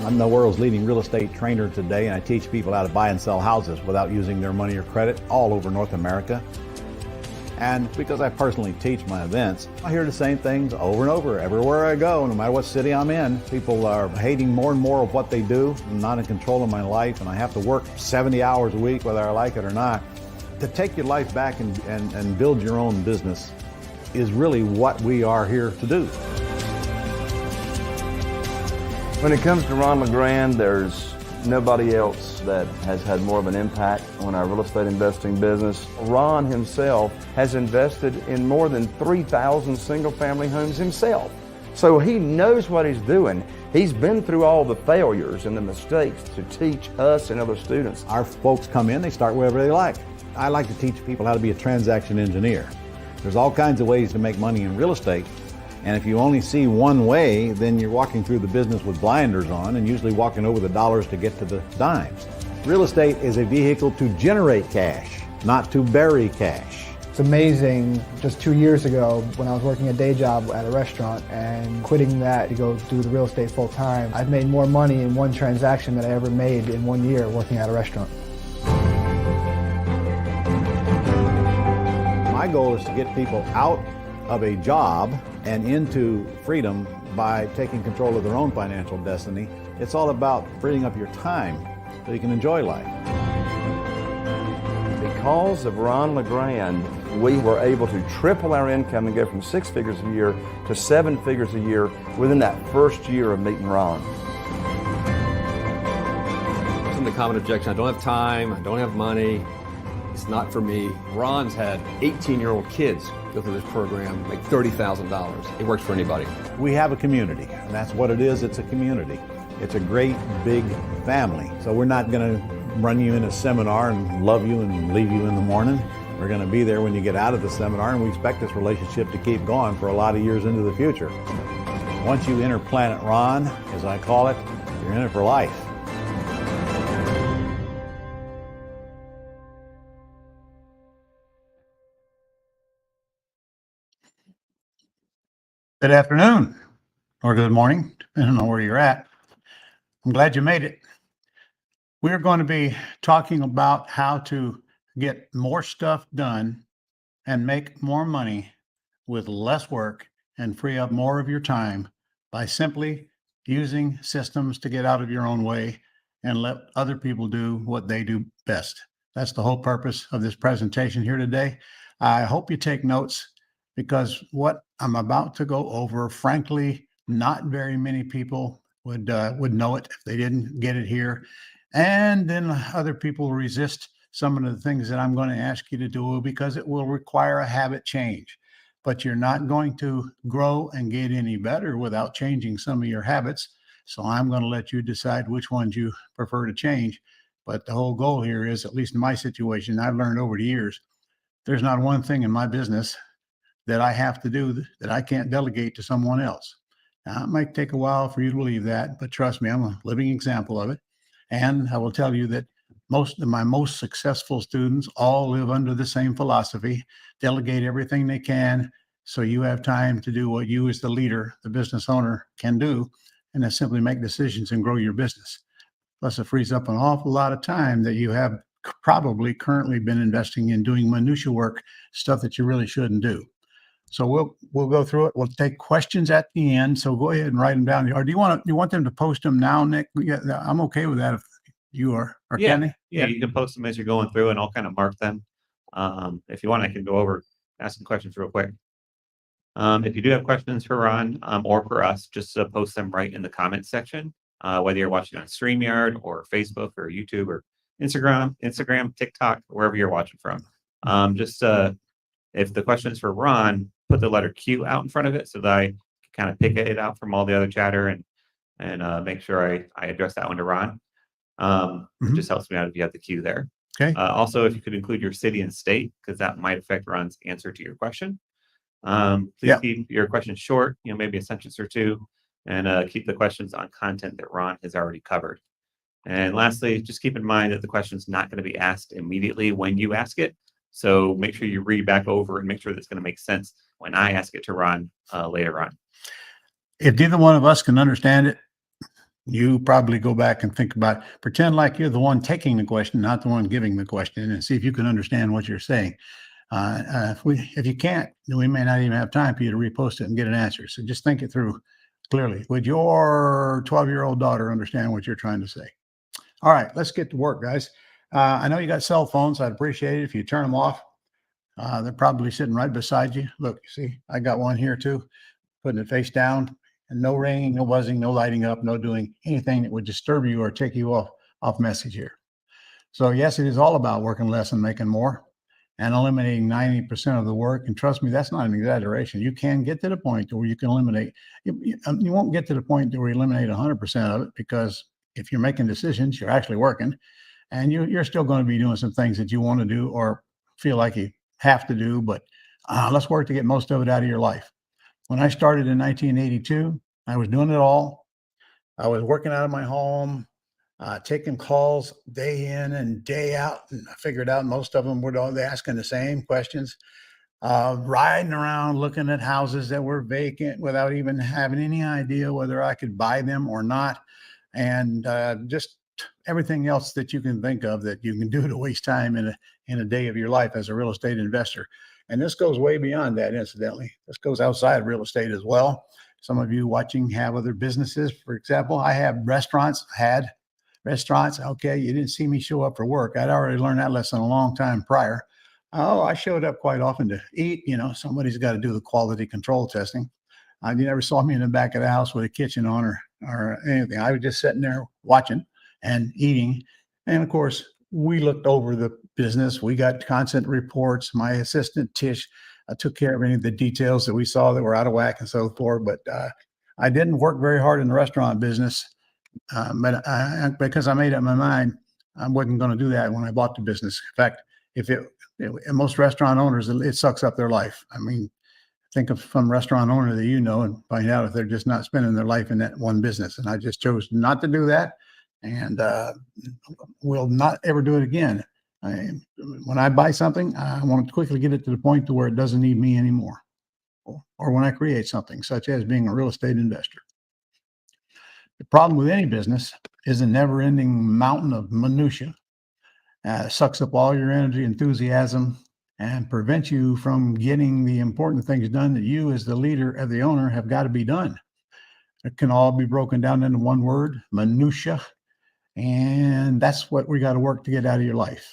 I'm the world's leading real estate trainer today, and I teach people how to buy and sell houses without using their money or credit all over North America. And because I personally teach my events, I hear the same things over and over everywhere I go, no matter what city I'm in. People are hating more and more of what they do. I'm not in control of my life, and I have to work 70 hours a week, whether I like it or not. To take your life back and build your own business is really what we are here to do. When it comes to Ron LeGrand, there's nobody else that has had more of an impact on our real estate investing business. Ron himself has invested in more than 3,000 single-family homes himself. So he knows what he's doing. He's been through all the failures and the mistakes to teach us and other students. Our folks come in, they start wherever they like. I like to teach people how to be a transaction engineer. There's all kinds of ways to make money in real estate. And if you only see one way, then you're walking through the business with blinders on and usually walking over the dollars to get to the dimes. Real estate is a vehicle to generate cash, not to bury cash. It's amazing, just 2 years ago when I was working a day job at a restaurant and quitting that to go do the real estate full time, I've made more money in one transaction than I ever made in 1 year working at a restaurant. My goal is to get people out of a job and into freedom by taking control of their own financial destiny. It's all about freeing up your time so you can enjoy life. Because of Ron LeGrand, we were able to triple our income and go from 6 figures a year to 7 figures a year within that first year of meeting Ron. Some of the common objection, I don't have time, I don't have money, it's not for me. Ron's had 18-year-old kids go through this program, make $30,000. It works for anybody. We have a community, and that's what it is. It's a community. It's a great big family. So we're not going to run you in a seminar and love you and leave you in the morning. We're going to be there when you get out of the seminar, and we expect this relationship to keep going for a lot of years into the future. Once you enter Planet Ron, as I call it, you're in it for life. Good afternoon, or good morning, depending on where you're at. I'm glad you made it. We're going to be talking about how to get more stuff done and make more money with less work and free up more of your time by simply using systems to get out of your own way and let other people do what they do best. That's the whole purpose of this presentation here today. I hope you take notes, because what I'm about to go over, frankly, not very many people would know it if they didn't get it here. And then other people resist some of the things that I'm going to ask you to do because it will require a habit change. But you're not going to grow and get any better without changing some of your habits. So I'm going to let you decide which ones you prefer to change. But the whole goal here is, at least in my situation, I've learned over the years, there's not one thing in my business that I have to do that I can't delegate to someone else. Now, it might take a while for you to believe that, but trust me, I'm a living example of it. And I will tell you that most of my most successful students all live under the same philosophy: delegate everything they can so you have time to do what you as the leader, the business owner, can do, and then simply make decisions and grow your business. Plus, it frees up an awful lot of time that you have probably currently been investing in doing minutia work, stuff that you really shouldn't do. So we'll go through it. We'll take questions at the end. So go ahead and write them down. Or do you want them to post them now, Nick? Yeah, I'm okay with that if you are. Or Kenny? Yeah, you can post them as you're going through, and I'll kind of mark them. If you want, I can go over, ask some questions real quick. If you do have questions for Ron or for us, just post them right in the comments section. Whether you're watching on StreamYard or Facebook or YouTube or Instagram, TikTok, wherever you're watching from. If the question is for Ron, put the letter Q out in front of it so that I can kind of pick it out from all the other chatter and make sure I address that one to Ron. It just helps me out if you have the Q there. Okay. Also, if you could include your city and state, because that might affect Ron's answer to your question. Please keep your questions short, maybe a sentence or two, and keep the questions on content that Ron has already covered. And lastly, just keep in mind that the question is not going to be asked immediately when you ask it. So make sure you read back over and make sure that's going to make sense when I ask it to Ron later on. If neither one of us can understand it, you probably go back and think about, pretend like you're the one taking the question, not the one giving the question, and see if you can understand what you're saying. If you can't, then we may not even have time for you to repost it and get an answer. So just think it through clearly. Would your 12-year-old daughter understand what you're trying to say? All right, let's get to work, guys. I know you got cell phones. I'd appreciate it if you turn them off. They're probably sitting right beside you. Look, you see, I got one here too, putting it face down, and no ringing, no buzzing, no lighting up, no doing anything that would disturb you or take you off message here. So yes, it is all about working less and making more and eliminating 90% of the work. And trust me, that's not an exaggeration. You can get to the point where you can eliminate, you won't get to the point where you eliminate 100% of it, because if you're making decisions, you're actually working, and you're still going to be doing some things that you want to do or feel like you have to do, but let's work to get most of it out of your life. When I started in 1982, I was doing it all. I was working out of my home, taking calls day in and day out. And I figured out most of them were all asking the same questions, riding around looking at houses that were vacant without even having any idea whether I could buy them or not. And just everything else that you can think of that you can do to waste time in a day of your life as a real estate investor. And this goes way beyond that, incidentally. This goes outside real estate as well. Some of you watching have other businesses. For example, I have restaurants, had restaurants. Okay, you didn't see me show up for work. I'd already learned that lesson a long time prior. Oh, I showed up quite often to eat. You know, somebody's got to do the quality control testing. You never saw me in the back of the house with a kitchen on or anything. I was just sitting there watching and eating. And of course, we looked over the business. We got constant reports. My assistant, Tish, took care of any of the details that we saw that were out of whack and so forth. But I didn't work very hard in the restaurant business, because I made up my mind I wasn't going to do that when I bought the business. In fact, most restaurant owners, it sucks up their life. I mean, think of some restaurant owner that you know and find out if they're just not spending their life in that one business. And I just chose not to do that, and will not ever do it again. When I buy something, I want to quickly get it to the point to where it doesn't need me anymore. Or when I create something, such as being a real estate investor. The problem with any business is a never-ending mountain of minutia. Sucks up all your energy, enthusiasm, and prevents you from getting the important things done that you, as the leader of the owner, have got to be done. It can all be broken down into one word: minutia. And that's what we got to work to get out of your life.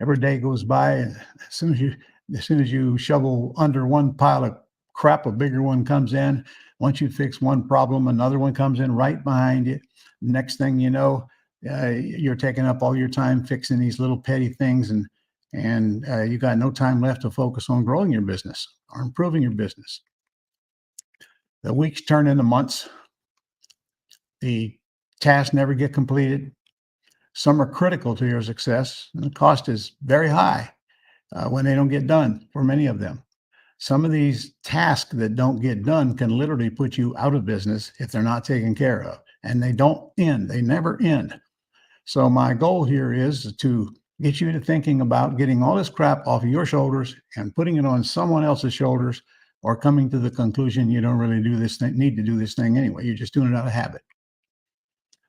Every day goes by, and as soon as you shovel under one pile of crap, a bigger one comes in. Once you fix one problem, another one comes in right behind you. Next thing you know, you're taking up all your time fixing these little petty things, and you got no time left to focus on growing your business or improving your business. The weeks turn into months. The tasks never get completed. Some are critical to your success, and the cost is very high when they don't get done for many of them. Some of these tasks that don't get done can literally put you out of business if they're not taken care of, and they don't end. They never end. So my goal here is to get you to thinking about getting all this crap off of your shoulders and putting it on someone else's shoulders, or coming to the conclusion you don't really need to do this thing anyway. You're just doing it out of habit.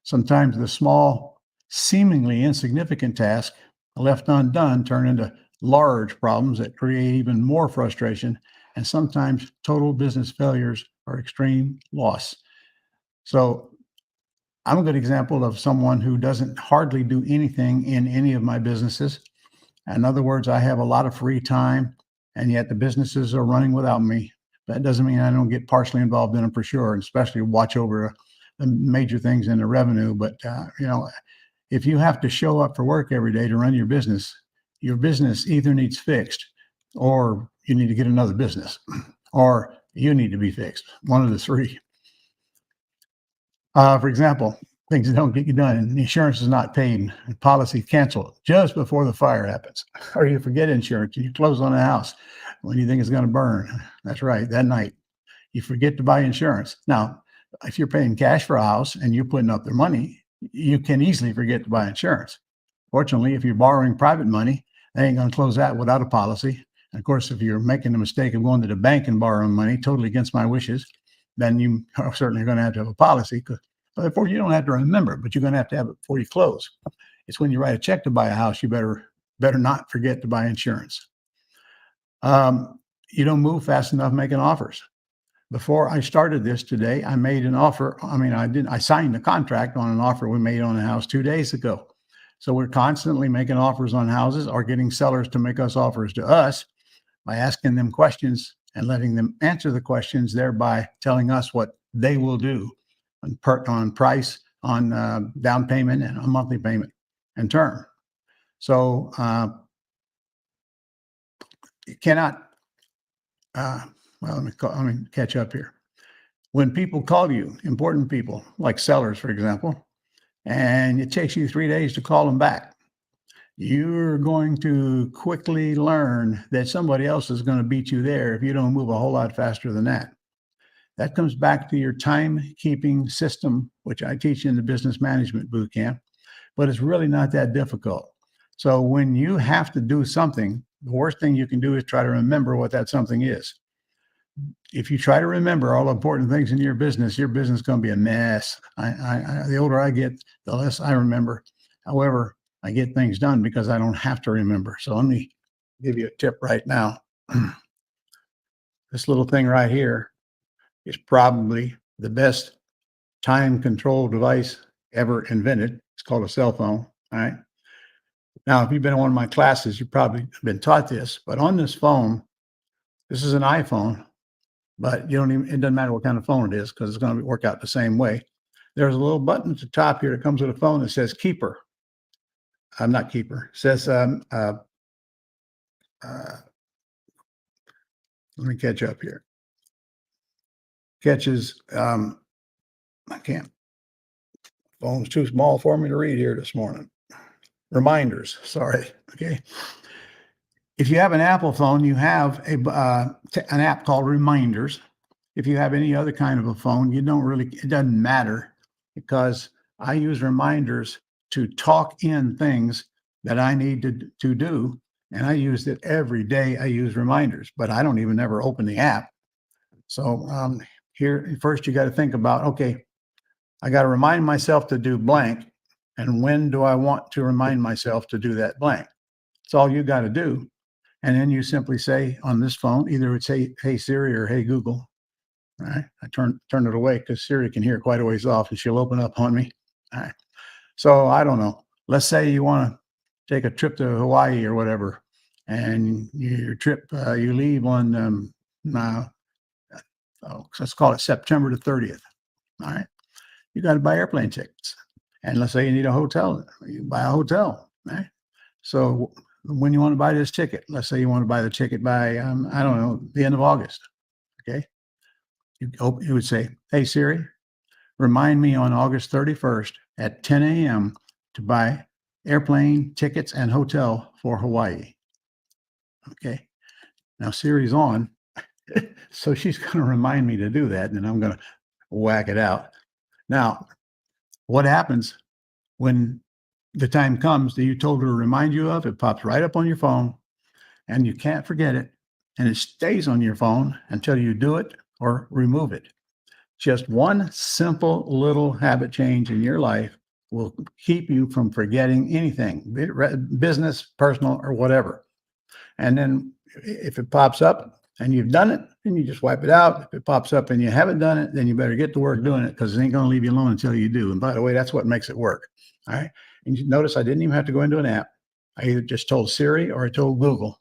Sometimes the small, seemingly insignificant tasks left undone turn into large problems that create even more frustration, and sometimes total business failures or extreme loss. So I'm a good example of someone who doesn't hardly do anything in any of my businesses. In other words, I have a lot of free time, and yet the businesses are running without me. That doesn't mean I don't get partially involved in them for sure, and especially watch over the major things in the revenue. But if you have to show up for work every day to run your business either needs fixed, or you need to get another business, or you need to be fixed. One of the three. For example, things that don't get you done, and insurance is not paid, and policy canceled just before the fire happens, or you forget insurance and you close on a house when you think it's going to burn. That's right, that night you forget to buy insurance. Now, if you're paying cash for a house and you're putting up their money, you can easily forget to buy insurance. Fortunately, if you're borrowing private money, they ain't going to close that without a policy. And of course, if you're making the mistake of going to the bank and borrowing money totally against my wishes, then you are certainly going to have a policy, because Therefore, you don't have to remember it, but you're going to have it before you close. It's when you write a check to buy a house, you better not forget to buy insurance. You don't move fast enough making offers. Before I started this today, I made an offer. I signed a contract on an offer we made on a house 2 days ago. So we're constantly making offers on houses or getting sellers to make us offers to us by asking them questions and letting them answer the questions, thereby telling us what they will do on price, on down payment, and on monthly payment and term. So you cannot, let me catch up here. When people call you, important people like sellers, for example, and it takes you 3 days to call them back, you're going to quickly learn that somebody else is going to beat you there if you don't move a whole lot faster than that. That comes back to your timekeeping system, which I teach in the business management boot camp, but it's really not that difficult. So when you have to do something, the worst thing you can do is try to remember what that something is. If you try to remember all the important things in your business is going to be a mess. The older I get, the less I remember. However, I get things done because I don't have to remember. So let me give you a tip right now. This little thing right here is probably the best time control device ever invented. It's called a cell phone. All right. Now, if you've been in one of my classes, you've probably been taught this, but on this phone, this is an iPhone, but it doesn't matter what kind of phone it is because it's going to work out the same way. There's a little button at the top here that comes with a phone that says keeper. I'm not keeper. It says, let me catch up here. Catches, I can't. Phone's too small for me to read here this morning. Reminders, sorry. Okay. If you have an Apple phone, you have an app called Reminders. If you have any other kind of a phone, it doesn't matter because I use Reminders to talk in things that I need to do. And I use it every day. I use Reminders, but I don't even ever open the app. So here, first you got to think about, okay, I got to remind myself to do blank. And when do I want to remind myself to do that blank? It's all you got to do. And then you simply say on this phone, either it's hey Siri or hey Google. All right. I turn it away because Siri can hear quite a ways off and she'll open up on me. All right. So I don't know. Let's say you want to take a trip to Hawaii or whatever, and your trip, you leave on, let's call it September the 30th. All right. You got to buy airplane tickets. And let's say you need a hotel, you buy a hotel. Right. So when you want to buy this ticket, let's say you want to buy the ticket by, I don't know, the end of August. Okay. You would say, hey, Siri, remind me on August 31st at 10 a.m. to buy airplane tickets and hotel for Hawaii. Okay. Now Siri's on. So she's going to remind me to do that. And then I'm going to whack it out. Now, what happens when the time comes that you told her to remind you of? It pops right up on your phone and you can't forget it. And it stays on your phone until you do it or remove it. Just one simple little habit change in your life will keep you from forgetting anything, business, personal, or whatever. And then if it pops up and you've done it, then you just wipe it out. If it pops up and you haven't done it, then you better get to work doing it because it ain't going to leave you alone until you do. And by the way, that's what makes it work. All right. And you notice I didn't even have to go into an app. I either just told Siri or I told Google.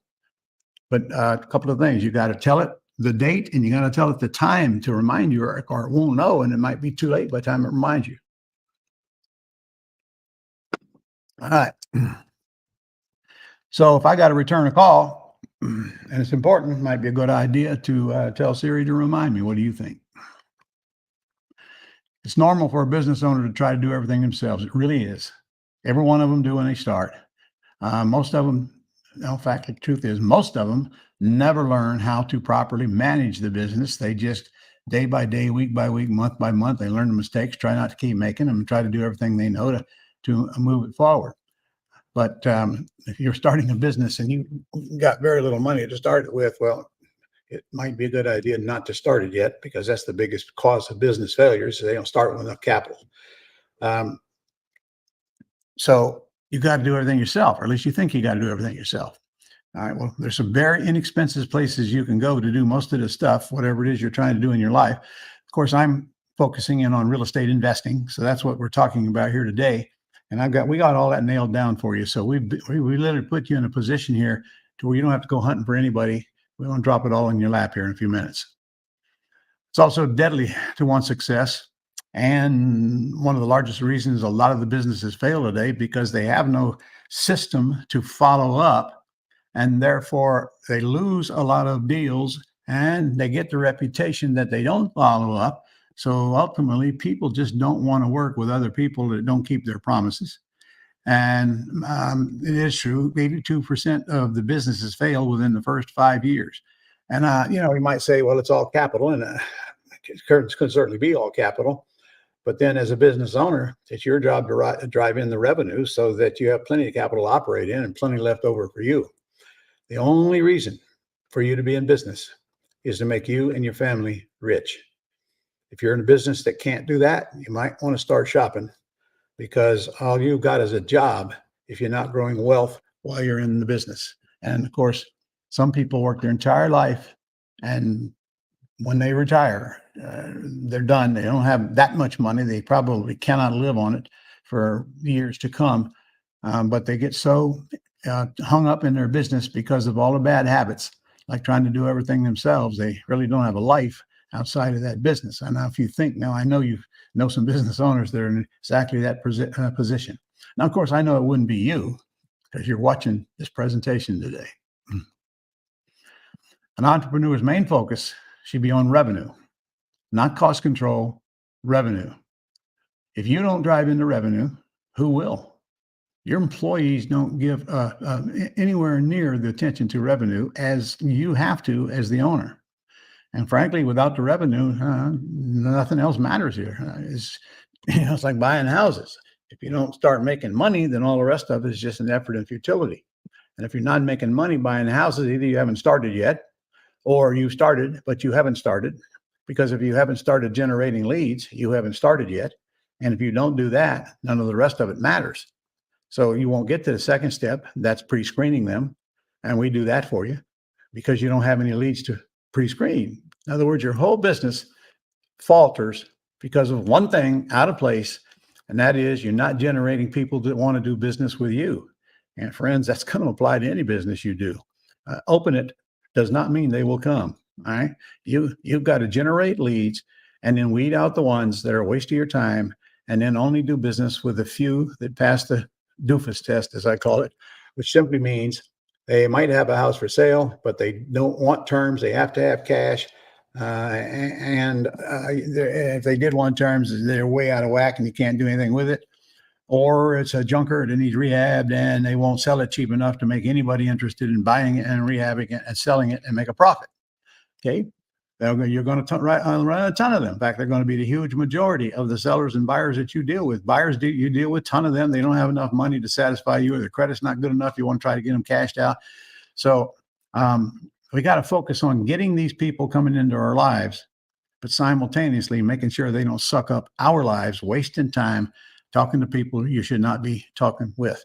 But a couple of things. You got to tell it the date and you got to tell it the time to remind you, or it won't know. And it might be too late by the time it reminds you. All right. So if I got to return a call and it's important, it might be a good idea to tell Siri to remind me. What do you think? It's normal for a business owner to try to do everything themselves. It really is. Every one of them do when they start. Most of them, in fact, the truth is most of them never learn how to properly manage the business. They just day by day, week by week, month by month, they learn the mistakes, try not to keep making them, and try to do everything they know to move it forward. But if you're starting a business and you got very little money to start it with, well, it might be a good idea not to start it yet, because that's the biggest cause of business failures. So they don't start with enough capital. So you got to do everything yourself, or at least you think you got to do everything yourself. All right. Well, there's some very inexpensive places you can go to do most of the stuff, whatever it is you're trying to do in your life. Of course, I'm focusing in on real estate investing. So that's what we're talking about here today. And we got all that nailed down for you. So we literally put you in a position here to where you don't have to go hunting for anybody. We're going to drop it all in your lap here in a few minutes. It's also deadly to want success. And one of the largest reasons a lot of the businesses fail today, because they have no system to follow up, and therefore they lose a lot of deals and they get the reputation that they don't follow up. So ultimately, people just don't want to work with other people that don't keep their promises. And it is true, 82% of the businesses fail within the first 5 years. And, you might say, well, it's all capital, and it could certainly be all capital. But then as a business owner, it's your job to drive in the revenue so that you have plenty of capital to operate in and plenty left over for you. The only reason for you to be in business is to make you and your family rich. If you're in a business that can't do that, you might want to start shopping, because all you've got is a job if you're not growing wealth while you're in the business. And of course, some people work their entire life, and when they retire, they're done. They don't have that much money. They probably cannot live on it for years to come. But they get so hung up in their business because of all the bad habits, like trying to do everything themselves. They really don't have a life outside of that business. And now if you think, now I know you know some business owners that are in exactly that position. Now, of course, I know it wouldn't be you, because you're watching this presentation today. An entrepreneur's main focus should be on revenue, not cost control, revenue. If you don't drive into revenue, who will? Your employees don't give anywhere near the attention to revenue as you have to as the owner. And frankly, without the revenue, nothing else matters here. It's like buying houses. If you don't start making money, then all the rest of it is just an effort and futility. And if you're not making money buying houses, either you haven't started yet, or you started, but you haven't started. Because if you haven't started generating leads, you haven't started yet. And if you don't do that, none of the rest of it matters. So you won't get to the second step. That's pre-screening them. And we do that for you because you don't have any leads to pre-screen. In other words, your whole business falters because of one thing out of place, and that is you're not generating people that want to do business with you. And friends, that's going to apply to any business you do. Open it does not mean they will come. All right. You've got to generate leads and then weed out the ones that are a waste of your time, and then only do business with the few that pass the doofus test, as I call it, which simply means they might have a house for sale, but they don't want terms. They have to have cash. If they did want terms, they're way out of whack and you can't do anything with it. Or it's a junker that needs rehabbed and they won't sell it cheap enough to make anybody interested in buying it and rehabbing it and selling it and make a profit. Okay. You're going to run a ton of them. In fact, they're going to be the huge majority of the sellers and buyers that you deal with. You deal with a ton of them. They don't have enough money to satisfy you, or their credit's not good enough. You want to try to get them cashed out. So we got to focus on getting these people coming into our lives, but simultaneously making sure they don't suck up our lives, wasting time talking to people you should not be talking with.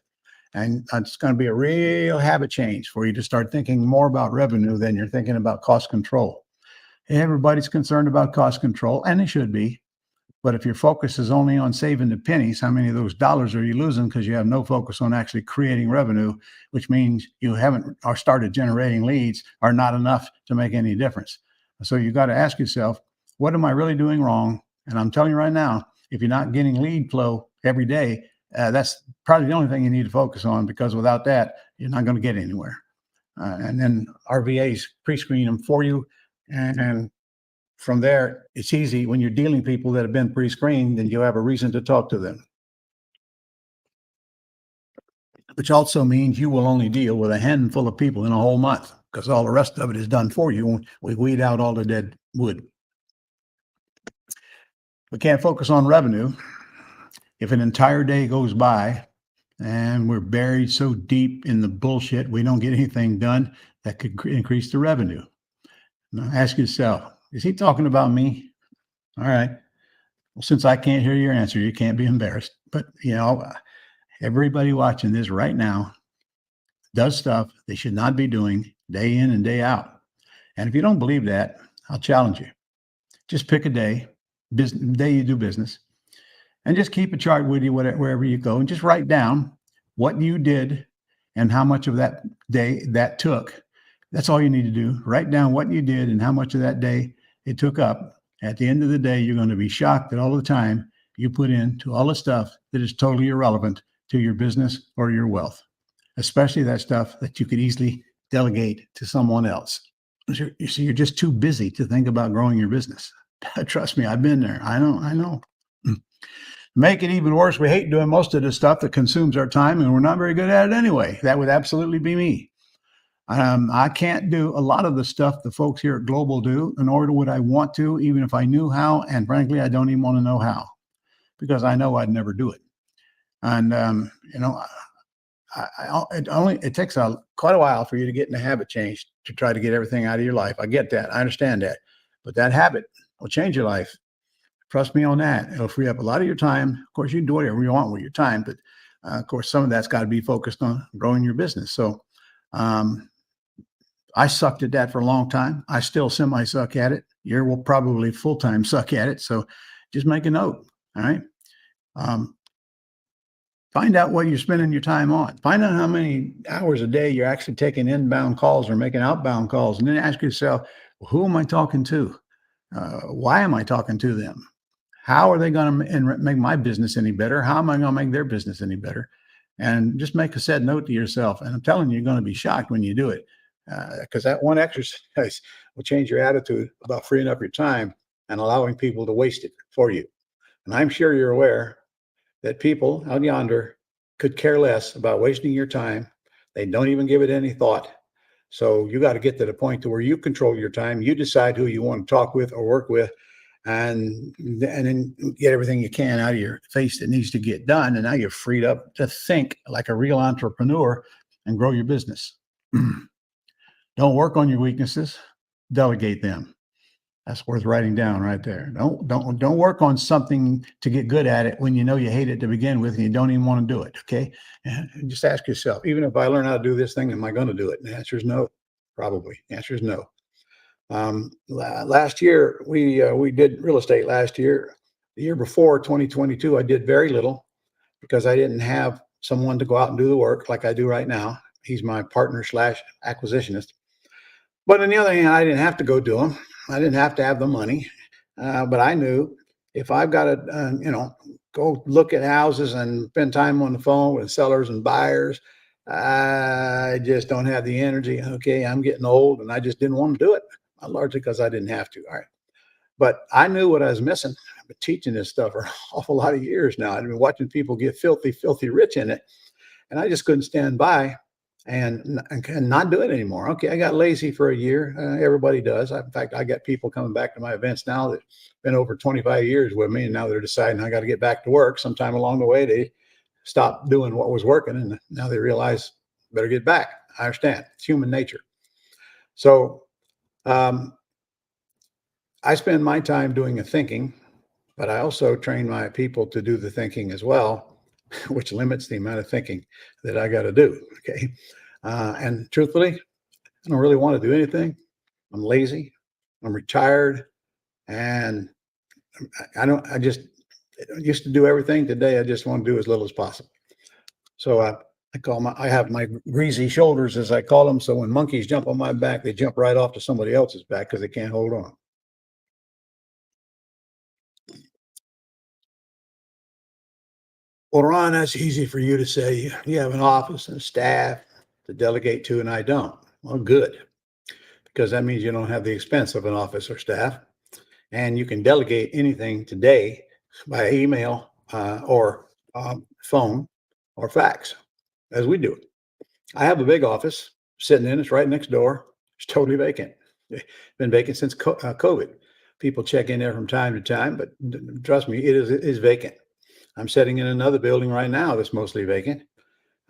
And it's going to be a real habit change for you to start thinking more about revenue than you're thinking about cost control. Everybody's concerned about cost control, and they should be. But if your focus is only on saving the pennies, how many of those dollars are you losing because you have no focus on actually creating revenue, which means you haven't or started generating leads, are not enough to make any difference. So you got to ask yourself, what am I really doing wrong? And I'm telling you right now, if you're not getting lead flow every day, that's probably the only thing you need to focus on, because without that, you're not going to get anywhere. And then RVAs pre-screen them for you. And from there, it's easy when you're dealing with people that have been pre-screened, then you have a reason to talk to them. Which also means you will only deal with a handful of people in a whole month, because all the rest of it is done for you. We weed out all the dead wood. We can't focus on revenue if an entire day goes by and we're buried so deep in the bullshit we don't get anything done that could increase the revenue. Now ask yourself, is he talking about me? All right. Well, since I can't hear your answer, you can't be embarrassed. But, everybody watching this right now does stuff they should not be doing day in and day out. And if you don't believe that, I'll challenge you. Just pick a day you do business, and just keep a chart with you wherever you go, and just write down what you did and how much of that day that took. That's all you need to do. Write down what you did and how much of that day it took up. At the end of the day, you're going to be shocked that all the time you put into all the stuff that is totally irrelevant to your business or your wealth, especially that stuff that you could easily delegate to someone else. You see, you're just too busy to think about growing your business. Trust me, I've been there. I know. Make it even worse, we hate doing most of the stuff that consumes our time, and we're not very good at it anyway. That would absolutely be me. I can't do a lot of the stuff the folks here at Global do, nor would I want to, even if I knew how. And frankly, I don't even want to know how, because I know I'd never do it. And it takes quite a while for you to get in the habit change to try to get everything out of your life. I get that. I understand that. But that habit will change your life. Trust me on that. It'll free up a lot of your time. Of course, you can do whatever you want with your time, but of course, some of that's got to be focused on growing your business. So I sucked at that for a long time. I still semi-suck at it. You will probably full-time suck at it. So just make a note. All right. Find out what you're spending your time on. Find out how many hours a day you're actually taking inbound calls or making outbound calls. And then ask yourself, well, who am I talking to? Why am I talking to them? How are they going to make my business any better? How am I going to make their business any better? And just make a set note to yourself. And I'm telling you, you're going to be shocked when you do it, because that one exercise will change your attitude about freeing up your time and allowing people to waste it for you. And I'm sure you're aware that people out yonder could care less about wasting your time. They don't even give it any thought. So you got to get to the point to where you control your time. You decide who you want to talk with or work with, and then get everything you can out of your face that needs to get done. And now you're freed up to think like a real entrepreneur and grow your business. Don't work on your weaknesses, delegate them. That's worth writing down right there. Don't work on something to get good at it when you know you hate it to begin with and you don't even want to do it. Okay. And just ask yourself, even if I learn how to do this thing, am I going to do it? And the answer is no. Probably. The answer is no. Last year, we did real estate last year. The year before, 2022, I did very little because I didn't have someone to go out and do the work like I do right now. He's my partner / acquisitionist. But on the other hand, I didn't have to go do them. I didn't have to have the money. But I knew if I've got to, go look at houses and spend time on the phone with sellers and buyers, I just don't have the energy. Okay, I'm getting old and I just didn't want to do it. Largely because I didn't have to. All right. But I knew what I was missing. I've been teaching this stuff for an awful lot of years now. I've been watching people get filthy, filthy rich in it. And I just couldn't stand by and not do it anymore. Okay, I got lazy for a year. Everybody does. In fact, I got people coming back to my events now that been over 25 years with me, and now they're deciding I got to get back to work. Sometime along the way, they stopped doing what was working, and now they realize better get back. I understand. It's human nature. So I spend my time doing the thinking, but I also train my people to do the thinking as well, which limits the amount of thinking that I got to do. Okay. And truthfully, I don't really want to do anything. I'm lazy. I'm retired. And I used to do everything. Today, I just want to do as little as possible. So I have my greasy shoulders, as I call them. So when monkeys jump on my back, they jump right off to somebody else's back because they can't hold on. Well, Ron, that's easy for you to say. You have an office and staff to delegate to, and I don't. Well, good, because that means you don't have the expense of an office or staff, and you can delegate anything today by email or phone or fax, as we do it. I have a big office sitting in. It's right next door. It's totally vacant. It's been vacant since COVID. People check in there from time to time, but trust me, it is vacant. I'm sitting in another building right now that's mostly vacant.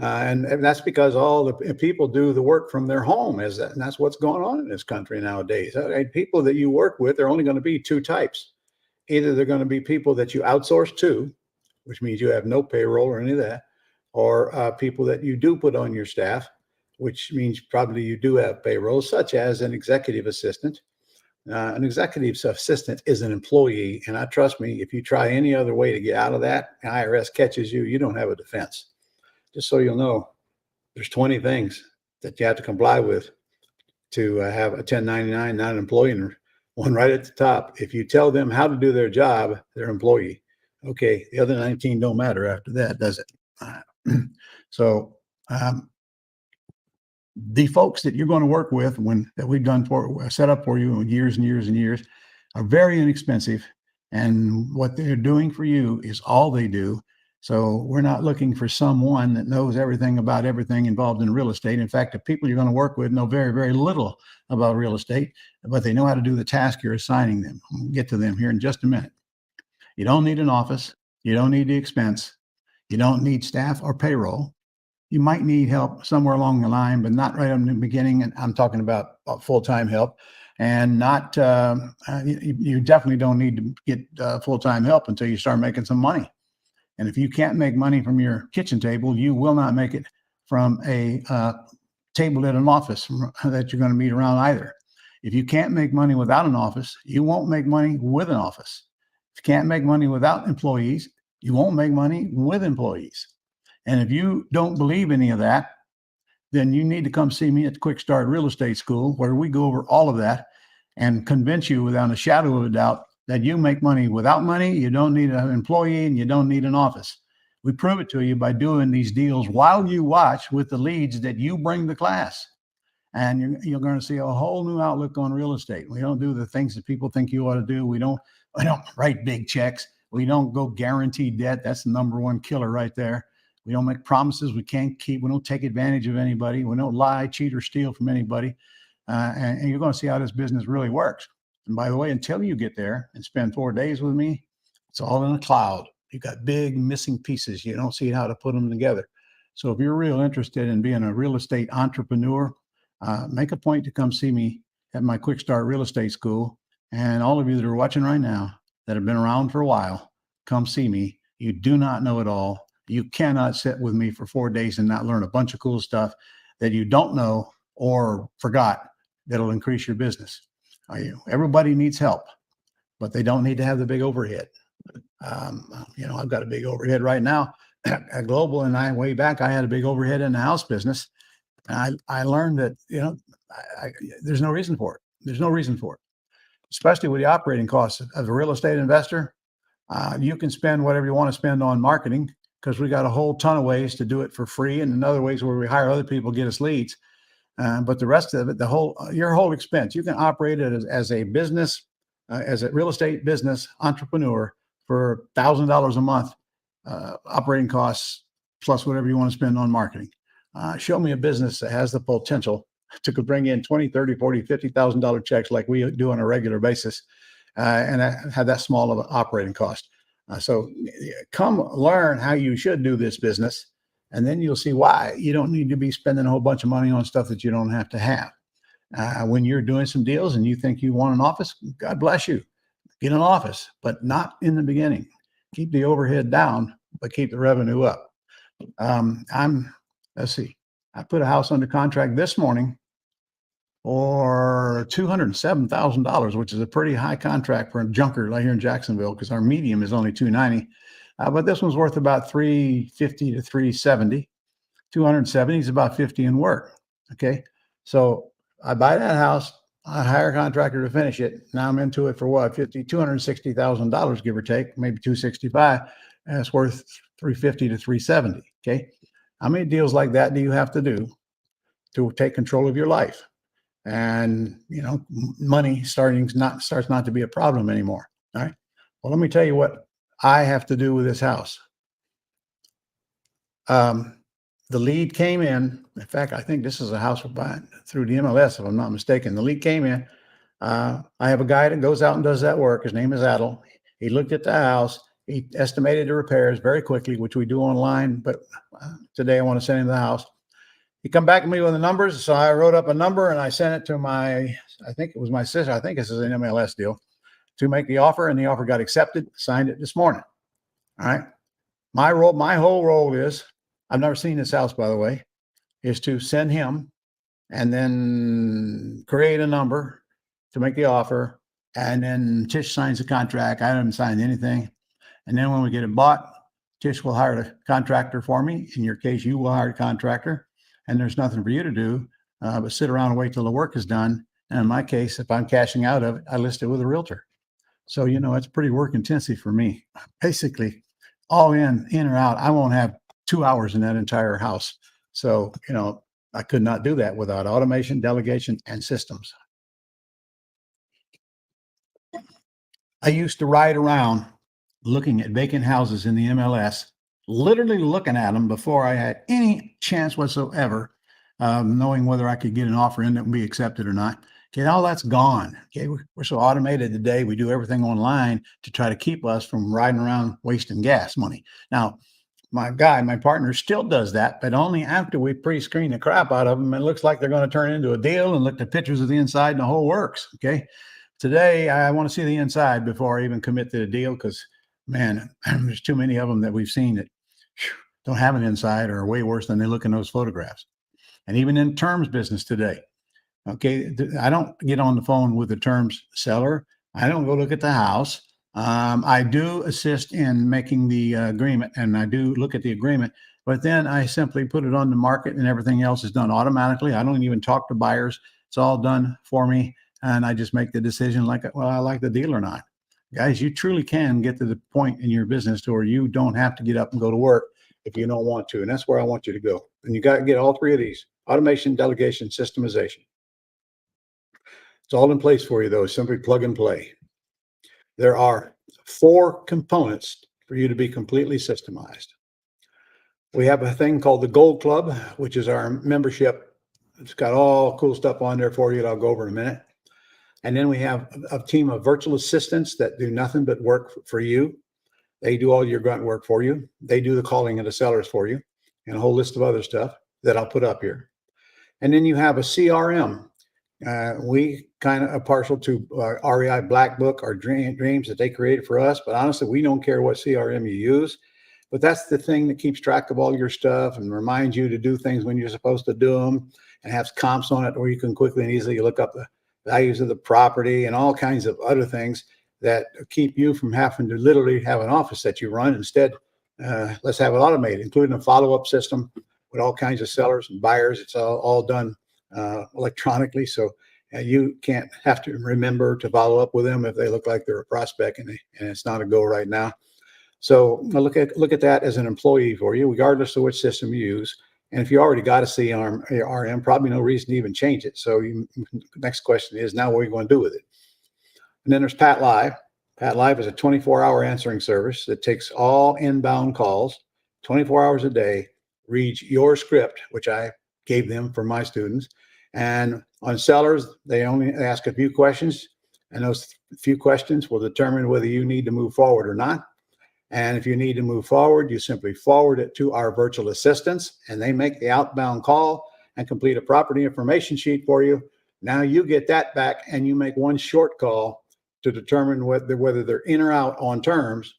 And that's because all the people do the work from their home, and that's what's going on in this country nowadays. People that you work with are only going to be two types. Either they're going to be people that you outsource to, which means you have no payroll or any of that, or people that you do put on your staff, which means probably you do have payroll, such as an executive assistant. An executive assistant is an employee, and trust me, if you try any other way to get out of that, the IRS catches you, you don't have a defense. Just so you'll know, there's 20 things that you have to comply with to have a 1099, not an employee. And one right at the top, if you tell them how to do their job, they're an employee. Okay, the other 19 don't matter after that, does it? So the folks that you're going to work with, that we've done set up for you in years and years and years, are very inexpensive, and what they're doing for you is all they do. So we're not looking for someone that knows everything about everything involved in real estate. In fact, the people you're going to work with know very, very little about real estate, but they know how to do the task you're assigning them. We'll get to them here in just a minute. You don't need an office. You don't need the expense. You don't need staff or payroll. You might need help somewhere along the line, but not right in the beginning. And I'm talking about full-time help, and not, you definitely don't need to get full-time help until you start making some money. And if you can't make money from your kitchen table, you will not make it from a table at an office that you're going to meet around either. If you can't make money without an office, you won't make money with an office. If you can't make money without employees, you won't make money with employees. And if you don't believe any of that, then you need to come see me at the Quick Start Real Estate School, where we go over all of that and convince you without a shadow of a doubt that you make money without money. You don't need an employee, and you don't need an office. We prove it to you by doing these deals while you watch with the leads that you bring to class. And you're going to see a whole new outlook on real estate. We don't do the things that people think you ought to do. We don't write big checks. We don't go guarantee debt. That's the number one killer right there. We don't make promises we can't keep. We don't take advantage of anybody. We don't lie, cheat, or steal from anybody. And you're going to see how this business really works. And by the way, until you get there and spend 4 days with me, it's all in a cloud. You've got big missing pieces. You don't see how to put them together. So if you're real interested in being a real estate entrepreneur, make a point to come see me at my Quick Start Real Estate School. And all of you that are watching right now that have been around for a while, come see me. You do not know it all. You cannot sit with me for 4 days and not learn a bunch of cool stuff that you don't know or forgot that'll increase your business. Everybody needs help, but they don't need to have the big overhead. I've got a big overhead right now at Global, and way back, I had a big overhead in the house business. And I learned that, there's no reason for it. There's no reason for it, especially with the operating costs of a real estate investor. You can spend whatever you want to spend on marketing, because we got a whole ton of ways to do it for free, and in other ways where we hire other people, get us leads. But the rest of it, your whole expense, you can operate it as a business, as a real estate business entrepreneur for $1,000 a month, operating costs, plus whatever you want to spend on marketing. Show me a business that has the potential to bring in $20, $30, $40, $50,000 checks like we do on a regular basis, and have that small of an operating cost. So come learn how you should do this business, and then you'll see why you don't need to be spending a whole bunch of money on stuff that you don't have to have. When you're doing some deals and you think you want an office, God bless you. Get an office, but not in the beginning. Keep the overhead down, but keep the revenue up. Let's see. I put a house under contract this morning for $207,000, which is a pretty high contract for a junker right here in Jacksonville, because our medium is only $290. But this one's worth about $350 to $370. $270 is about $50 in work. Okay. So I buy that house, I hire a contractor to finish it. Now I'm into it for what? $260,000, give or take, maybe $265. And it's worth $350 to $370. Okay. How many deals like that do you have to do to take control of your life? And money starts not to be a problem anymore. All right. Well, let me tell you what I have to do with this house. The lead came in. In fact, I think this is a house we're buying through the MLS, if I'm not mistaken. The lead came in. I have a guy that goes out and does that work. His name is Adel. He looked at the house. He estimated the repairs very quickly, which we do online, but today I want to send him to the house. He come back to me with the numbers, so I wrote up a number and I sent it to I think it was my sister, I think this is an MLS deal, to make the offer, and the offer got accepted, signed it this morning. All right. My whole role is, I've never seen this house, by the way, is to send him and then create a number to make the offer. And then Tish signs the contract. I haven't signed anything. And then when we get it bought, Tish will hire a contractor for me. In your case, you will hire a contractor, and there's nothing for you to do but sit around and wait till the work is done. And in my case, if I'm cashing out of it, I list it with a realtor. So, it's pretty work intensive for me. Basically, all in or out, I won't have 2 hours in that entire house. So, I could not do that without automation, delegation, and systems. I used to ride around looking at vacant houses in the MLS, literally looking at them before I had any chance whatsoever knowing whether I could get an offer in that would be accepted or not. Okay, all that's gone. Okay, we're so automated today. We do everything online to try to keep us from riding around wasting gas money. Now, my partner still does that, but only after we pre-screen the crap out of them. It looks like they're going to turn into a deal and look at pictures of the inside and the whole works. Okay. Today, I want to see the inside before I even commit to the deal, because, man, there's too many of them that we've seen that don't have an inside or are way worse than they look in those photographs. And even in terms business today, okay, I don't get on the phone with the terms seller. I don't go look at the house. I do assist in making the agreement, and I do look at the agreement, but then I simply put it on the market, and everything else is done automatically. I don't even talk to buyers. It's all done for me. And I just make the decision like, well, I like the deal or not. Guys, you truly can get to the point in your business to where you don't have to get up and go to work if you don't want to. And that's where I want you to go. And you got to get all three of these: automation, delegation, systemization. It's all in place for you, though. Simply plug and play. There are 4 components for you to be completely systemized. We have a thing called the Gold Club, which is our membership. It's got all cool stuff on there for you that I'll go over in a minute. And then we have a team of virtual assistants that do nothing but work for you. They do all your grunt work for you. They do the calling of the sellers for you, and a whole list of other stuff that I'll put up here. And then you have a CRM. We kind of are partial to REI Black Book, our dreams that they created for us. But honestly, we don't care what CRM you use. But that's the thing that keeps track of all your stuff and reminds you to do things when you're supposed to do them, and has comps on it where you can quickly and easily look up the values of the property and all kinds of other things that keep you from having to literally have an office that you run. Instead, let's have it automated, including a follow-up system with all kinds of sellers and buyers. It's all done electronically, so you can't have to remember to follow up with them if they look like they're a prospect and it's not a go right now. So look at that as an employee for you, regardless of which system you use. And if you already got a CRM, probably no reason to even change it. So next question is, now what are you going to do with it? And then there's Pat Live. Pat Live is a 24-hour answering service that takes all inbound calls 24 hours a day, reads your script, which I gave them for my students. And on sellers, they only ask a few questions, and those few questions will determine whether you need to move forward or not. And if you need to move forward, you simply forward it to our virtual assistants, and they make the outbound call and complete a property information sheet for you. Now you get that back, and you make one short call to determine whether they're in or out on terms,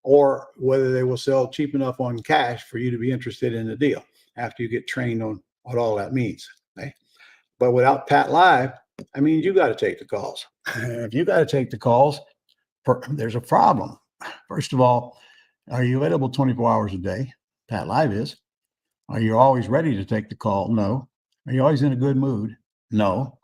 or whether they will sell cheap enough on cash for you to be interested in the deal after you get trained on what all that means. Okay? But without Pat Live, I mean, you got to take the calls. If you got to take the calls, there's a problem. First of all, are you available 24 hours a day? Pat Live is. Are you always ready to take the call? No. Are you always in a good mood? No.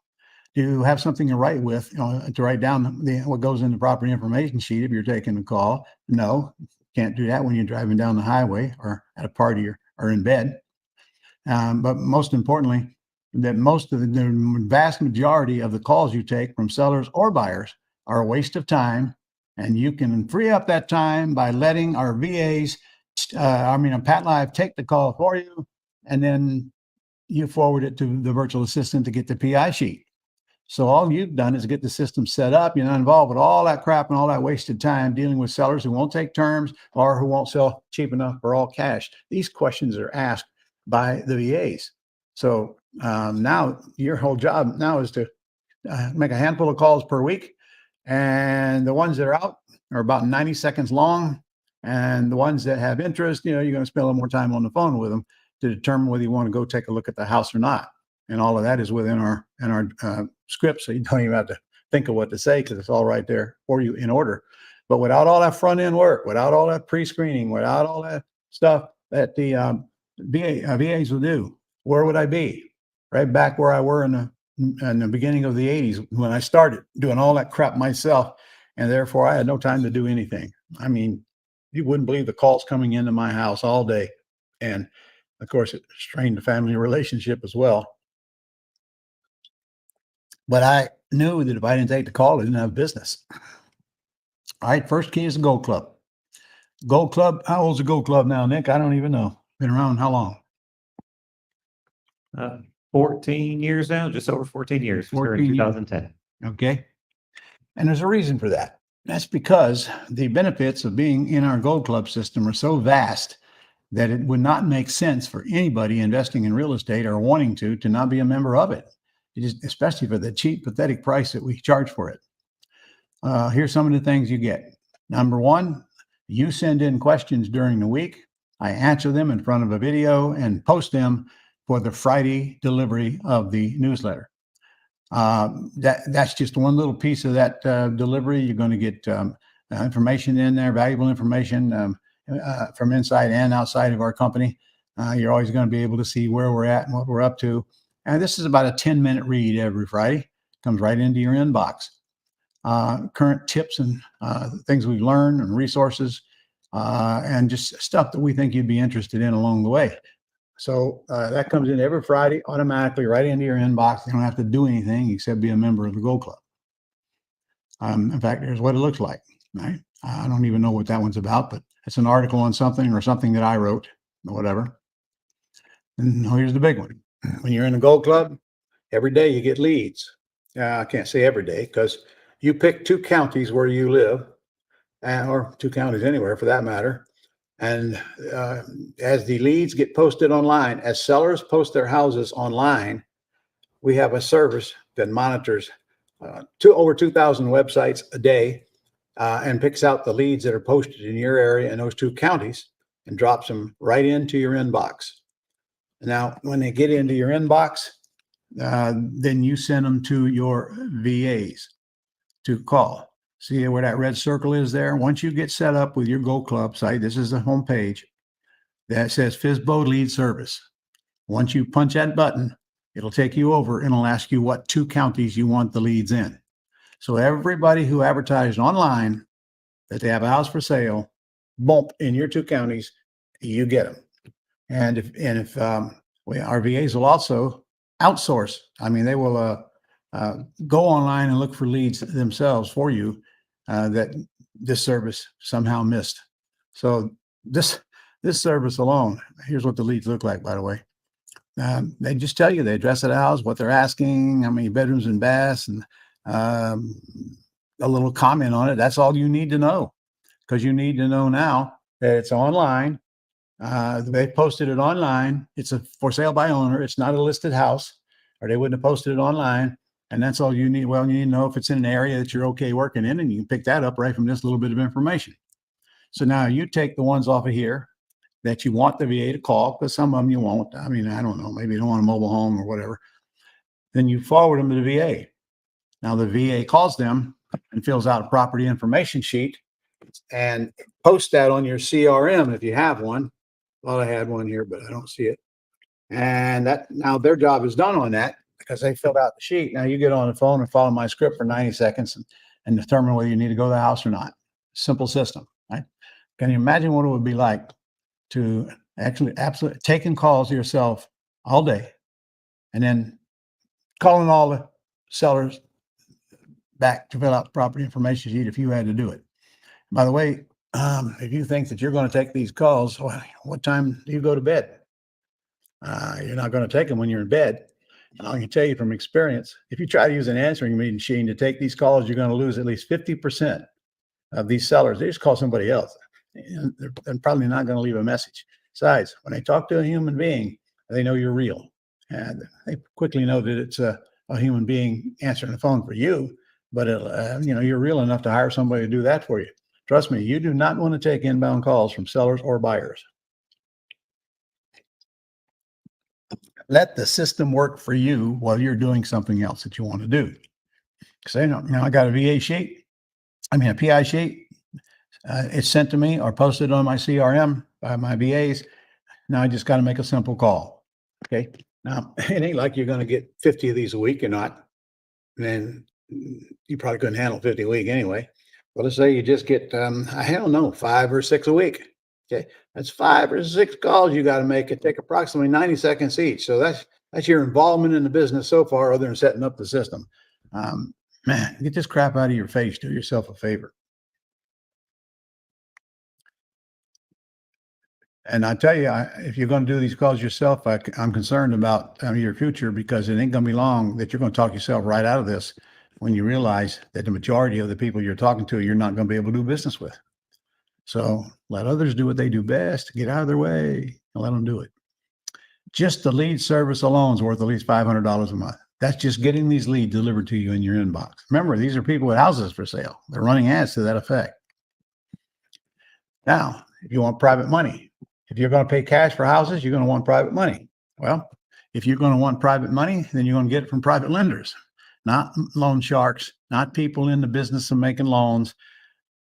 Do you have something to write with, to write down what goes in the property information sheet if you're taking the call? No. Can't do that when you're driving down the highway or at a party or in bed. But most importantly, that the vast majority of the calls you take from sellers or buyers are a waste of time. And you can free up that time by letting our VAs, Pat Live, take the call for you, and then you forward it to the virtual assistant to get the PI sheet. So all you've done is get the system set up. You're not involved with all that crap and all that wasted time dealing with sellers who won't take terms or who won't sell cheap enough for all cash. These questions are asked by the VAs. So now your whole job now is to make a handful of calls per week. And the ones that are out are about 90 seconds long. And the ones that have interest, you're going to spend a little more time on the phone with them to determine whether you want to go take a look at the house or not. And all of that is within our script, so you don't even have to think of what to say because it's all right there for you in order. But without all that front end work, without all that pre-screening, without all that stuff that the VAs will do, where would I be? Right back where I were in the beginning of the 80s when I started doing all that crap myself, and therefore I had no time to do anything. I mean, you wouldn't believe the calls coming into my house all day, and of course it strained the family relationship as well. But I knew that if I didn't take the call, I didn't have business. All right, first key is the Gold Club. Gold Club, how old's the Gold Club now, Nick? I don't even know. Been around how long? 14 years now, just over 14 years. 14 in years. 2010. Okay. And there's a reason for that. That's because the benefits of being in our Gold Club system are so vast that it would not make sense for anybody investing in real estate or wanting to not be a member of it. Especially for the cheap, pathetic price that we charge for it. Here's some of the things you get. Number one, you send in questions during the week. I answer them in front of a video and post them for the Friday delivery of the newsletter. That's just one little piece of that delivery. You're going to get information in there, valuable information from inside and outside of our company. You're always going to be able to see where we're at and what we're up to. And this is about a 10-minute read every Friday. Comes right into your inbox. Current tips and things we've learned and resources and just stuff that we think you'd be interested in along the way. So that comes in every Friday automatically right into your inbox. You don't have to do anything except be a member of the Gold Club. In fact, here's what it looks like. Right? I don't even know what that one's about, but it's an article on something or something that I wrote or whatever. And here's the big one. When you're in the Gold Club, every day you get leads. I can't say every day because you pick 2 counties where you live, or 2 counties anywhere for that matter. And as the leads get posted online, as sellers post their houses online, we have a service that monitors over 2,000 websites a day and picks out the leads that are posted in your area in those 2 counties and drops them right into your inbox. Now, when they get into your inbox, then you send them to your VAs to call. See where that red circle is there? Once you get set up with your Gold Club site, this is the home page that says FSBO Lead Service. Once you punch that button, it'll take you over and it'll ask you what 2 counties you want the leads in. So everybody who advertised online that they have a house for sale, bump in your 2 counties, you get them. And if our VAs will also outsource. I mean, they will go online and look for leads themselves for you that this service somehow missed. So this service alone, here's what the leads look like, by the way. They just tell you the address of the house, what they're asking, how many bedrooms and baths, and a little comment on it. That's all you need to know, because you need to know now that it's online. They posted it online. It's a for sale by owner. It's not a listed house, or they wouldn't have posted it online. And that's all you need. Well, you need to know if it's in an area that you're okay working in, and you can pick that up right from this little bit of information. So now you take the ones off of here that you want the VA to call, because some of them you won't. I mean, I don't know. Maybe you don't want a mobile home or whatever. Then you forward them to the VA. Now the VA calls them and fills out a property information sheet and posts that on your CRM if you have one. Well, I had one here, but I don't see it. And that now their job is done on that because they filled out the sheet. Now you get on the phone and follow my script for 90 seconds and determine whether you need to go to the house or not. Simple system, right? Can you imagine what it would be like to actually absolutely taking calls yourself all day and then calling all the sellers back to fill out the property information sheet if you had to do it? By the way, if you think that you're going to take these calls, well, what time do you go to bed? You're not going to take them when you're in bed. And I can tell you from experience, if you try to use an answering machine to take these calls, you're going to lose at least 50% of these sellers. They just call somebody else. And they're probably not going to leave a message. Besides, when they talk to a human being, they know you're real. And they quickly know that it's a human being answering the phone for you, but you're real enough to hire somebody to do that for you. Trust me, you do not want to take inbound calls from sellers or buyers. Let the system work for you while you're doing something else that you want to do. Say, I got a PI sheet. It's sent to me or posted on my CRM by my VAs. Now I just got to make a simple call. Okay. Now it ain't like you're going to get 50 of these a week or not. And you probably couldn't handle 50 a week anyway. But let's say you just get, 5 or 6 a week. Okay. That's 5 or 6 calls you got to make. It take approximately 90 seconds each. So that's your involvement in the business so far, other than setting up the system. Man, get this crap out of your face. Do yourself a favor. And I tell you, if you're going to do these calls yourself, I'm concerned about your future, because it ain't going to be long that you're going to talk yourself right out of this when you realize that the majority of the people you're talking to, you're not going to be able to do business with. So let others do what they do best. Get out of their way and let them do it. Just the lead service alone is worth at least $500 a month. That's just getting these leads delivered to you in your inbox. Remember, these are people with houses for sale. They're running ads to that effect. Now, if you want private money, if you're going to pay cash for houses, you're going to want private money. Well, if you're going to want private money, then you're going to get it from private lenders, not loan sharks, not people in the business of making loans.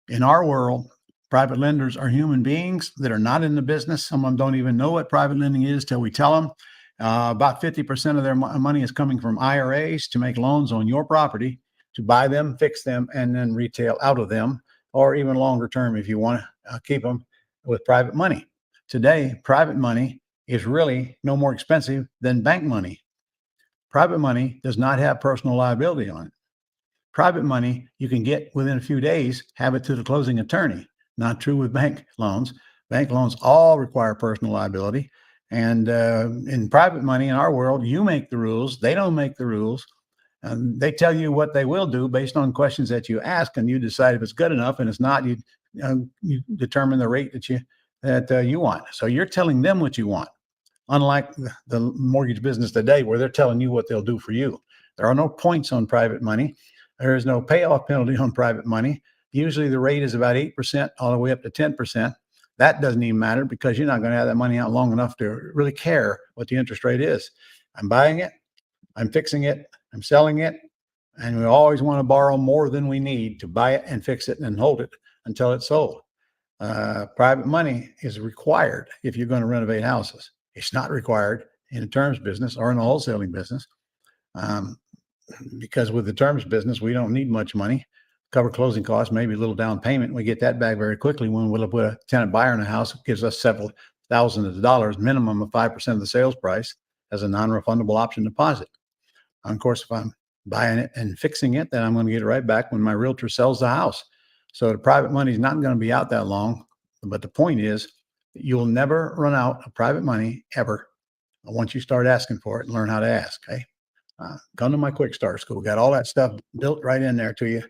In our world, private lenders are human beings that are not in the business. Some of them don't even know what private lending is till we tell them. About 50% of their money is coming from IRAs to make loans on your property, to buy them, fix them, and then retail out of them, or even longer term if you want to keep them with private money. Today, private money is really no more expensive than bank money. Private money does not have personal liability on it. Private money you can get within a few days, have it to the closing attorney. Not true with bank loans. Bank loans all require personal liability. And in private money in our world, you make the rules. They don't make the rules. And they tell you what they will do based on questions that you ask, and you decide if it's good enough. And it's not, you determine the rate that you want. So you're telling them what you want, unlike the mortgage business today, where they're telling you what they'll do for you. There are no points on private money. There is no payoff penalty on private money. Usually the rate is about 8% all the way up to 10%. That doesn't even matter, because you're not going to have that money out long enough to really care what the interest rate is. I'm buying it, I'm fixing it, I'm selling it, and we always want to borrow more than we need to buy it and fix it and hold it until it's sold. Private money is required if you're going to renovate houses. It's not required in a terms business or in a wholesaling business, because with the terms business, we don't need much money. Cover closing costs, maybe a little down payment. We get that back very quickly. When we'll put a tenant buyer in a house, it gives us several thousands of dollars, minimum of 5% of the sales price, as a non-refundable option deposit. And of course, if I'm buying it and fixing it, then I'm going to get it right back when my realtor sells the house. So the private money is not going to be out that long. But the point is, you'll never run out of private money ever once you start asking for it and learn how to ask. Okay, come to my quick start school. Got all that stuff built right in there to you,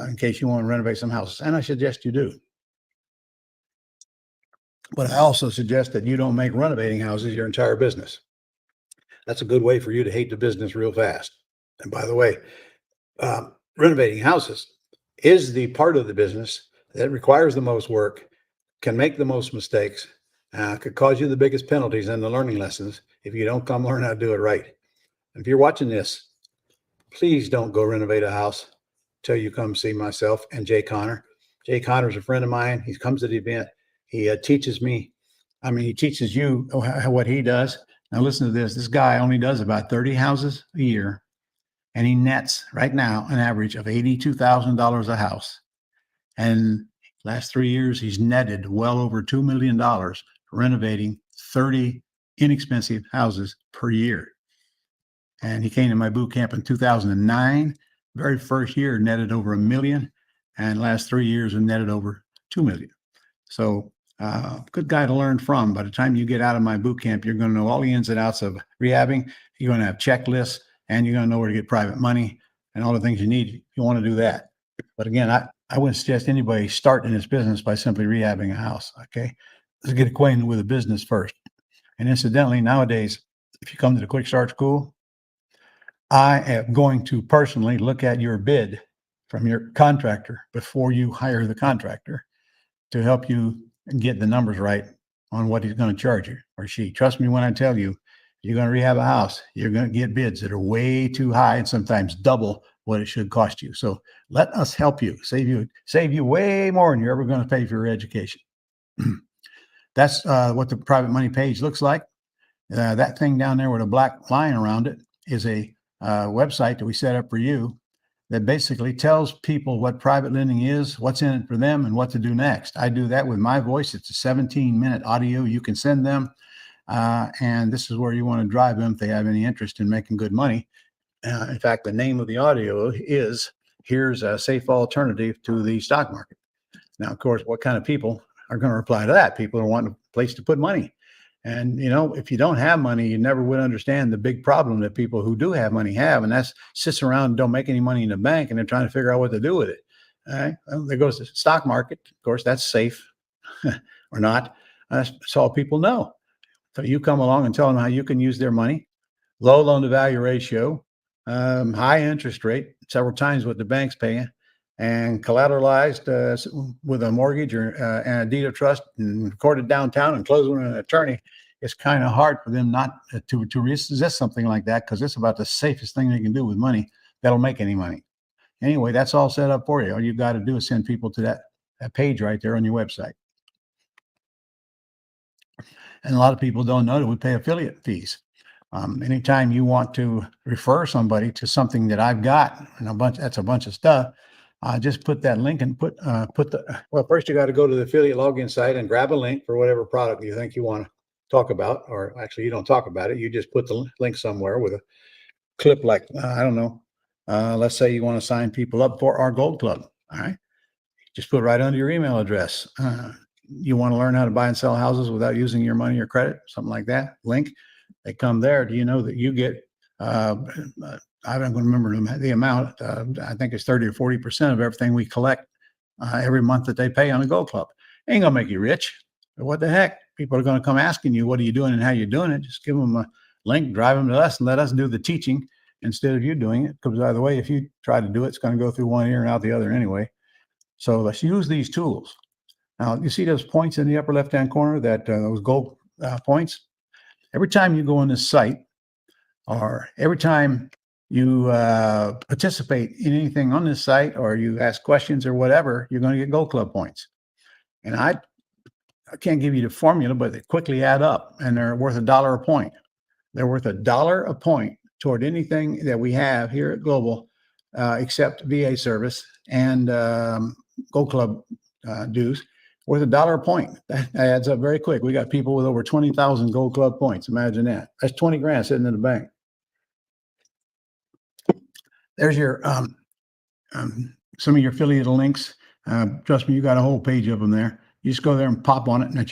in case you want to renovate some houses. And I suggest you do. But I also suggest that you don't make renovating houses your entire business. That's a good way for you to hate the business real fast. And by the way, renovating houses is the part of the business that requires the most work, can make the most mistakes, could cause you the biggest penalties and the learning lessons if you don't come learn how to do it right. If you're watching this, please don't go renovate a house till you come see myself and Jay Connor. Jay Connor is a friend of mine. He comes to the event. He teaches me. He teaches you what he does. Now listen to this. This guy only does about 30 houses a year, and he nets right now an average of $82,000 a house. And last 3 years, he's netted well over $2 million renovating 30 inexpensive houses per year. And he came to my boot camp in 2009. Very first year netted over $1 million, and last 3 years have netted over $2 million. So good guy to learn from. By the time you get out of my boot camp, you're going to know all the ins and outs of rehabbing. You're going to have checklists, and you're going to know where to get private money and all the things you need. You want to do that. But again, I wouldn't suggest anybody start in this business by simply rehabbing a house. Okay. Let's get acquainted with the business first. And incidentally, nowadays, if you come to the Quick Start School, I am going to personally look at your bid from your contractor before you hire the contractor to help you get the numbers right on what he's going to charge you or she. Trust me when I tell you, you're going to rehab a house, you're going to get bids that are way too high and sometimes double what it should cost you. So let us help you, save you way more than you're ever going to pay for your education. That's what the private money page looks like. That thing down there with a black line around it is a website that we set up for you that basically tells people what private lending is, what's in it for them, and what to do next. I do that with my voice. It's a 17-minute audio you can send them. And this is where you want to drive them if they have any interest in making good money. In fact, the name of the audio is, here's a safe alternative to the stock market. Now, of course, what kind of people are going to reply to that? People who want a place to put money. And, if you don't have money, you never would understand the big problem that people who do have money have. And that's sits around and don't make any money in the bank, and they're trying to figure out what to do with it. All right. Well, there goes the stock market. Of course, that's safe or not. That's all people know. So you come along and tell them how you can use their money, low loan to value ratio, high interest rate, several times what the bank's paying, and collateralized with a mortgage or and a deed of trust and recorded downtown and closed with an attorney. It's kind of hard for them not to resist something like that, because it's about the safest thing they can do with money that'll make any money. Anyway, that's all set up for you. All you got to do is send people to that page right there on your website. And a lot of people don't know that we pay affiliate fees. Anytime you want to refer somebody to something that I've got, and that's a bunch of stuff, just put that link and well, first you got to go to the affiliate login site and grab a link for whatever product you think you want to talk about, or actually you don't talk about it. You just put the link somewhere with a clip like, I don't know, let's say you want to sign people up for our Gold Club. All right. Just put it right under your email address. You want to learn how to buy and sell houses without using your money or credit, something like that, link. They come there. Do you know that you get, I don't remember the amount, I think it's 30 or 40% of everything we collect every month that they pay on the Gold Club. Ain't going to make you rich. But what the heck? People are going to come asking you, what are you doing and how you doing it? Just give them a link, drive them to us, and let us do the teaching instead of you doing it. Because by the way, if you try to do it, it's going to go through one ear and out the other anyway. So let's use these tools. Now, you see those points in the upper left-hand corner, that those gold points? Every time you go on this site, or every time you participate in anything on this site, or you ask questions or whatever, you're going to get Gold Club points. And I can't give you the formula, but they quickly add up, and they're worth $1 a point. They're worth $1 a point toward anything that we have here at Global, except VA service and Gold Club dues, worth $1 a point. That adds up very quick. We got people with over 20,000 Gold Club points. Imagine that. That's 20 grand sitting in the bank. There's your some of your affiliate links. Trust me, you got a whole page of them there. You just go there and pop on it, and it's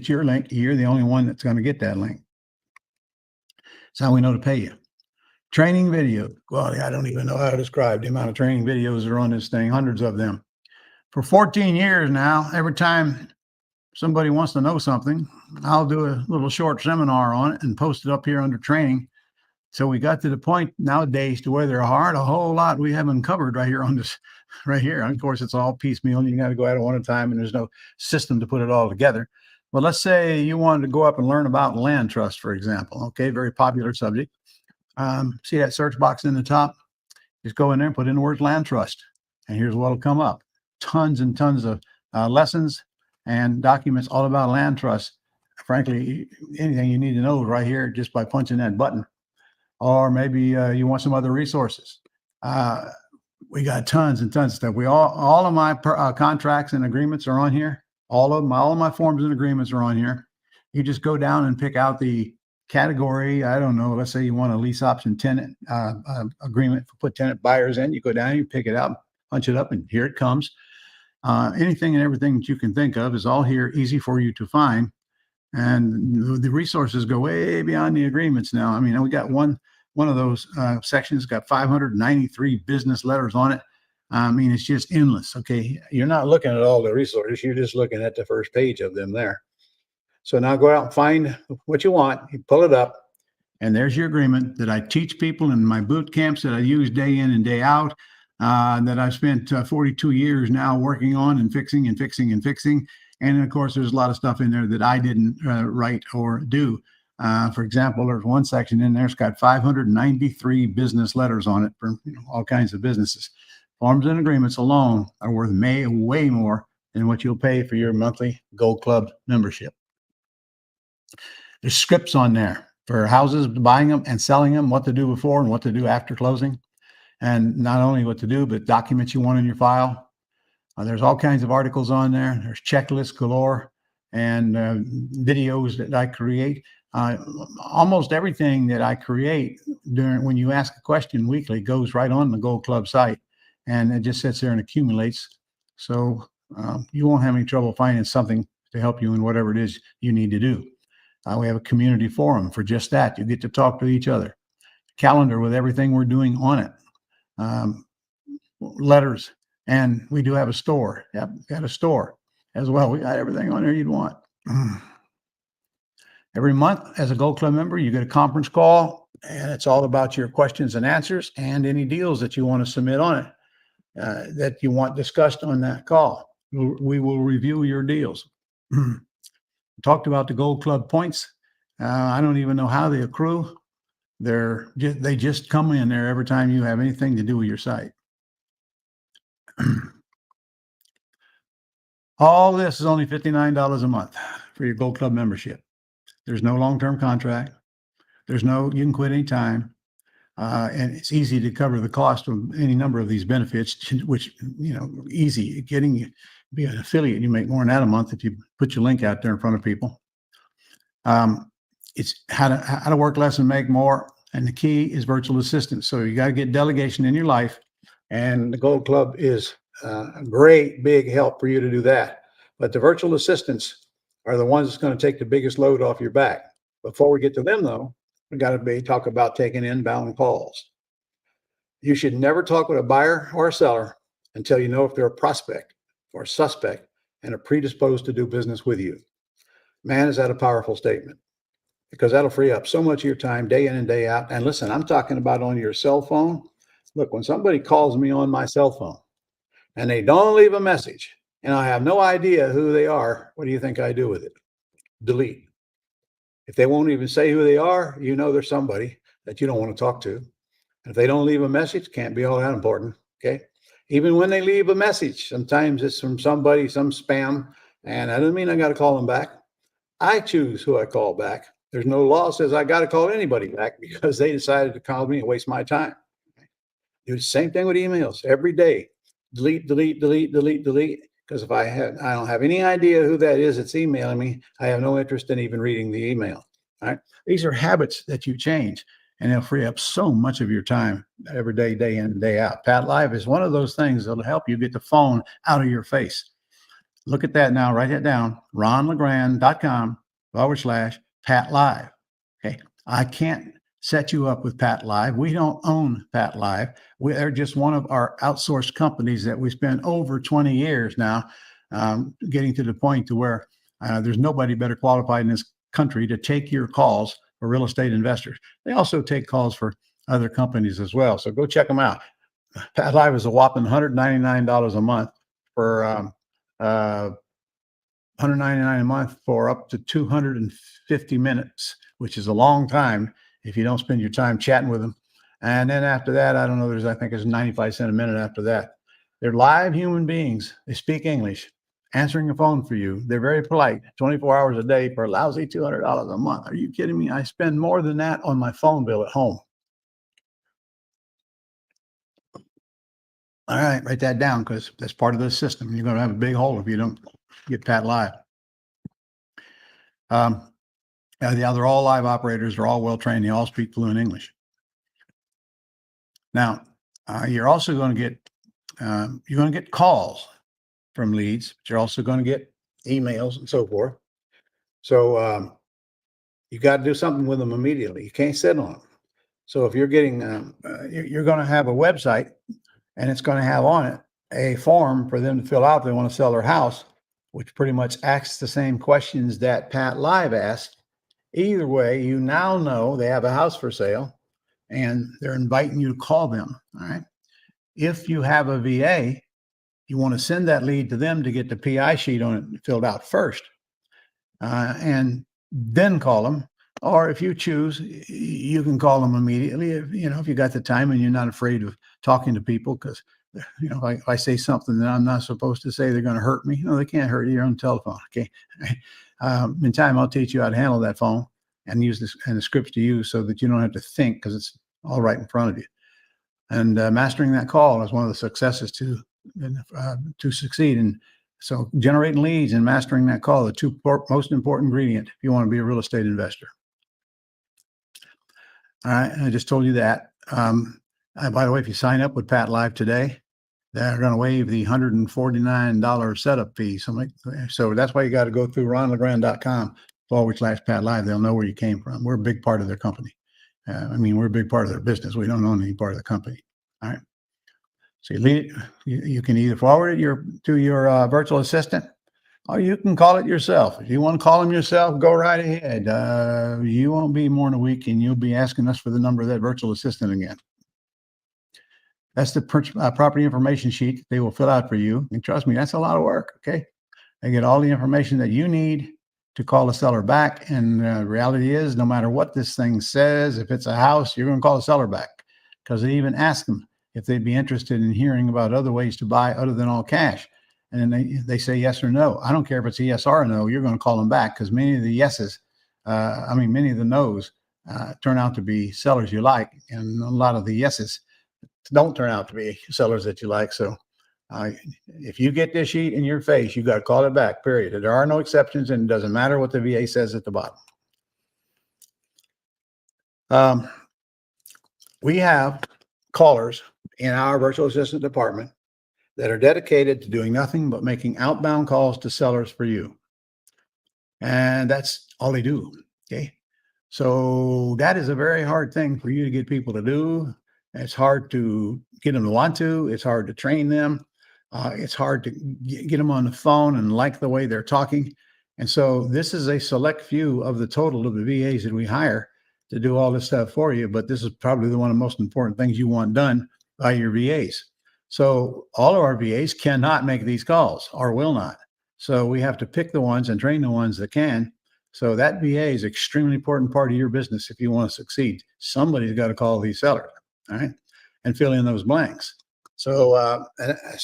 your link. You're the only one that's going to get that link. That's how we know to pay you. Training video. Well, I don't even know how to describe the amount of training videos that are on this thing, hundreds of them. For 14 years now, every time somebody wants to know something, I'll do a little short seminar on it and post it up here under training. So we got to the point nowadays to where there are a whole lot we haven't covered right here on this, right here. And of course, it's all piecemeal, and you got to go at it one at a time, and there's no system to put it all together. But let's say you wanted to go up and learn about land trust, for example. Okay, very popular subject. See that search box in the top? Just go in there and put in the word land trust, and here's what'll come up. Tons and tons of lessons and documents all about land trust. Frankly, anything you need to know is right here just by punching that button. Or maybe you want some other resources. We got tons and tons of stuff. All of my contracts and agreements are on here. All of my forms and agreements are on here. You just go down and pick out the category. I don't know. Let's say you want a lease option tenant agreement for put tenant buyers in. You go down, you pick it out, punch it up, and here it comes. Anything and everything that you can think of is all here, easy for you to find. And the resources go way beyond the agreements now. I mean, we got one one of those sections got 593 business letters on it. I mean, it's just endless. Okay. You're not looking at all the resources. You're just looking at the first page of them there. So now go out and find what you want. You pull it up, and there's your agreement that I teach people in my boot camps that I use day in and day out, that I've spent 42 years now working on and fixing and fixing and fixing. And of course, there's a lot of stuff in there that I didn't write or do. For example, there's one section in there that's got 593 business letters on it for all kinds of businesses. Forms and agreements alone are worth way more than what you'll pay for your monthly Gold Club membership. There's scripts on there for houses, buying them and selling them, what to do before and what to do after closing. And not only what to do, but documents you want in your file. There's all kinds of articles on there. There's checklists galore and videos that I create. Almost everything that I create when you ask a question weekly goes right on the Gold Club site, and it just sits there and accumulates. So you won't have any trouble finding something to help you in whatever it is you need to do. We have a community forum for just that. You get to talk to each other. Calendar with everything we're doing on it. Letters, and we do have a store. Yep, got a store as well. We got everything on there you'd want. Every month, as a Gold Club member, you get a conference call, and it's all about your questions and answers and any deals that you want to submit on it that you want discussed on that call. We will review your deals. Talked about the Gold Club points. I don't even know how they accrue. They just come in there every time you have anything to do with your site. All this is only $59 a month for your Gold Club membership. There's no long-term contract. You can quit anytime. And it's easy to cover the cost of any number of these benefits, which, easy getting you be an affiliate. You make more than that a month if you put your link out there in front of people. It's how to work less and make more. And the key is virtual assistants. So you got to get delegation in your life. And the Gold Club is a great big help for you to do that. But the virtual assistants are the ones that's going to take the biggest load off your back. Before we get to them, though, we got to talk about taking inbound calls. You should never talk with a buyer or a seller until you know if they're a prospect or a suspect and are predisposed to do business with you. Man, is that a powerful statement, because that'll free up so much of your time day in and day out. And listen, I'm talking about on your cell phone. Look, when somebody calls me on my cell phone and they don't leave a message and I have no idea who they are, what do you think I do with it? Delete. If they won't even say who they are, there's somebody that you don't want to talk to. And if they don't leave a message, can't be all that important. Okay. Even when they leave a message, sometimes it's from somebody, some spam, and that doesn't mean I got to call them back. I choose who I call back. There's no law that says I got to call anybody back because they decided to call me and waste my time. Do the same thing with emails every day. Delete, delete, delete, delete, delete. Because if I don't have any idea who that is that's emailing me, I have no interest in even reading the email. All right. These are habits that you change, and they'll free up so much of your time every day, day in and day out. Pat Live is one of those things that'll help you get the phone out of your face. Look at that now. Write it down. ronlegrand.com/Pat Live. Okay. I can't set you up with Pat Live. We don't own Pat Live. They're just one of our outsourced companies that we spent over 20 years now getting to the point to where there's nobody better qualified in this country to take your calls for real estate investors. They also take calls for other companies as well. So go check them out. Pat Live is a whopping $199 a month for $199 a month for up to 250 minutes, which is a long time if you don't spend your time chatting with them. And then after that, I don't know, I think there's 95 cents a minute after that. They're live human beings. They speak English, answering the phone for you. They're very polite, 24 hours a day for a lousy $200 a month. Are you kidding me? I spend more than that on my phone bill at home. All right, write that down, because that's part of the system. You're going to have a big hole if you don't get Pat Live. They're all live operators. They're all well-trained. They all speak fluent English. Now, you're also going to get calls from leads, but you're also going to get emails and so forth. So you got to do something with them immediately. You can't sit on them. So if you're getting, you're going to have a website and it's going to have on it a form for them to fill out. They want to sell their house, which pretty much asks the same questions that Pat Live asked. Either way, you now know they have a house for sale and they're inviting you to call them. All right. If you have a VA, you want to send that lead to them to get the PI sheet on it filled out first, and then call them. Or if you choose, you can call them immediately. If you got the time and you're not afraid of talking to people, because if I say something that I'm not supposed to say, they're going to hurt me. No, they can't hurt you. You're on the telephone. Okay. In time, I'll teach you how to handle that phone and use this and the scripts to use so that you don't have to think, because it's all right in front of you. And mastering that call is one of the successes to succeed. And so generating leads and mastering that call, the two most important ingredient if you want to be a real estate investor. All right, I just told you that. By the way, if you sign up with Pat Live today, they're going to waive the $149 setup fee. So that's why you got to go through ronlegrand.com/Pat Live. They'll know where you came from. We're a big part of their company. We're a big part of their business. We don't own any part of the company. All right. So you can either forward it to your virtual assistant, or you can call it yourself. If you want to call them yourself, go right ahead. You won't be more than a week, and you'll be asking us for the number of that virtual assistant again. That's the property information sheet that they will fill out for you. And trust me, that's a lot of work. Okay. They get all the information that you need to call the seller back. And the reality is, no matter what this thing says, if it's a house, you're going to call the seller back, because they even ask them if they'd be interested in hearing about other ways to buy other than all cash. And then they say yes or no. I don't care if it's a yes or a no, you're going to call them back, because many of the yeses, many of the no's turn out to be sellers you like. And a lot of the yeses don't turn out to be sellers that you like. So if you get this sheet in your face, you got to call it back, period. There are no exceptions, and it doesn't matter what the VA says at the bottom. We have callers in our virtual assistant department that are dedicated to doing nothing but making outbound calls to sellers for you. And that's all they do. Okay. So that is a very hard thing for you to get people to do. It's hard to get them to want to. It's hard to train them. It's hard to get them on the phone and like the way they're talking. And so this is a select few of the total of the VAs that we hire to do all this stuff for you. But this is probably one of the most important things you want done by your VAs. So all of our VAs cannot make these calls, or will not. So we have to pick the ones and train the ones that can. So that VA is an extremely important part of your business if you want to succeed. Somebody's got to call these sellers. All right, and fill in those blanks. So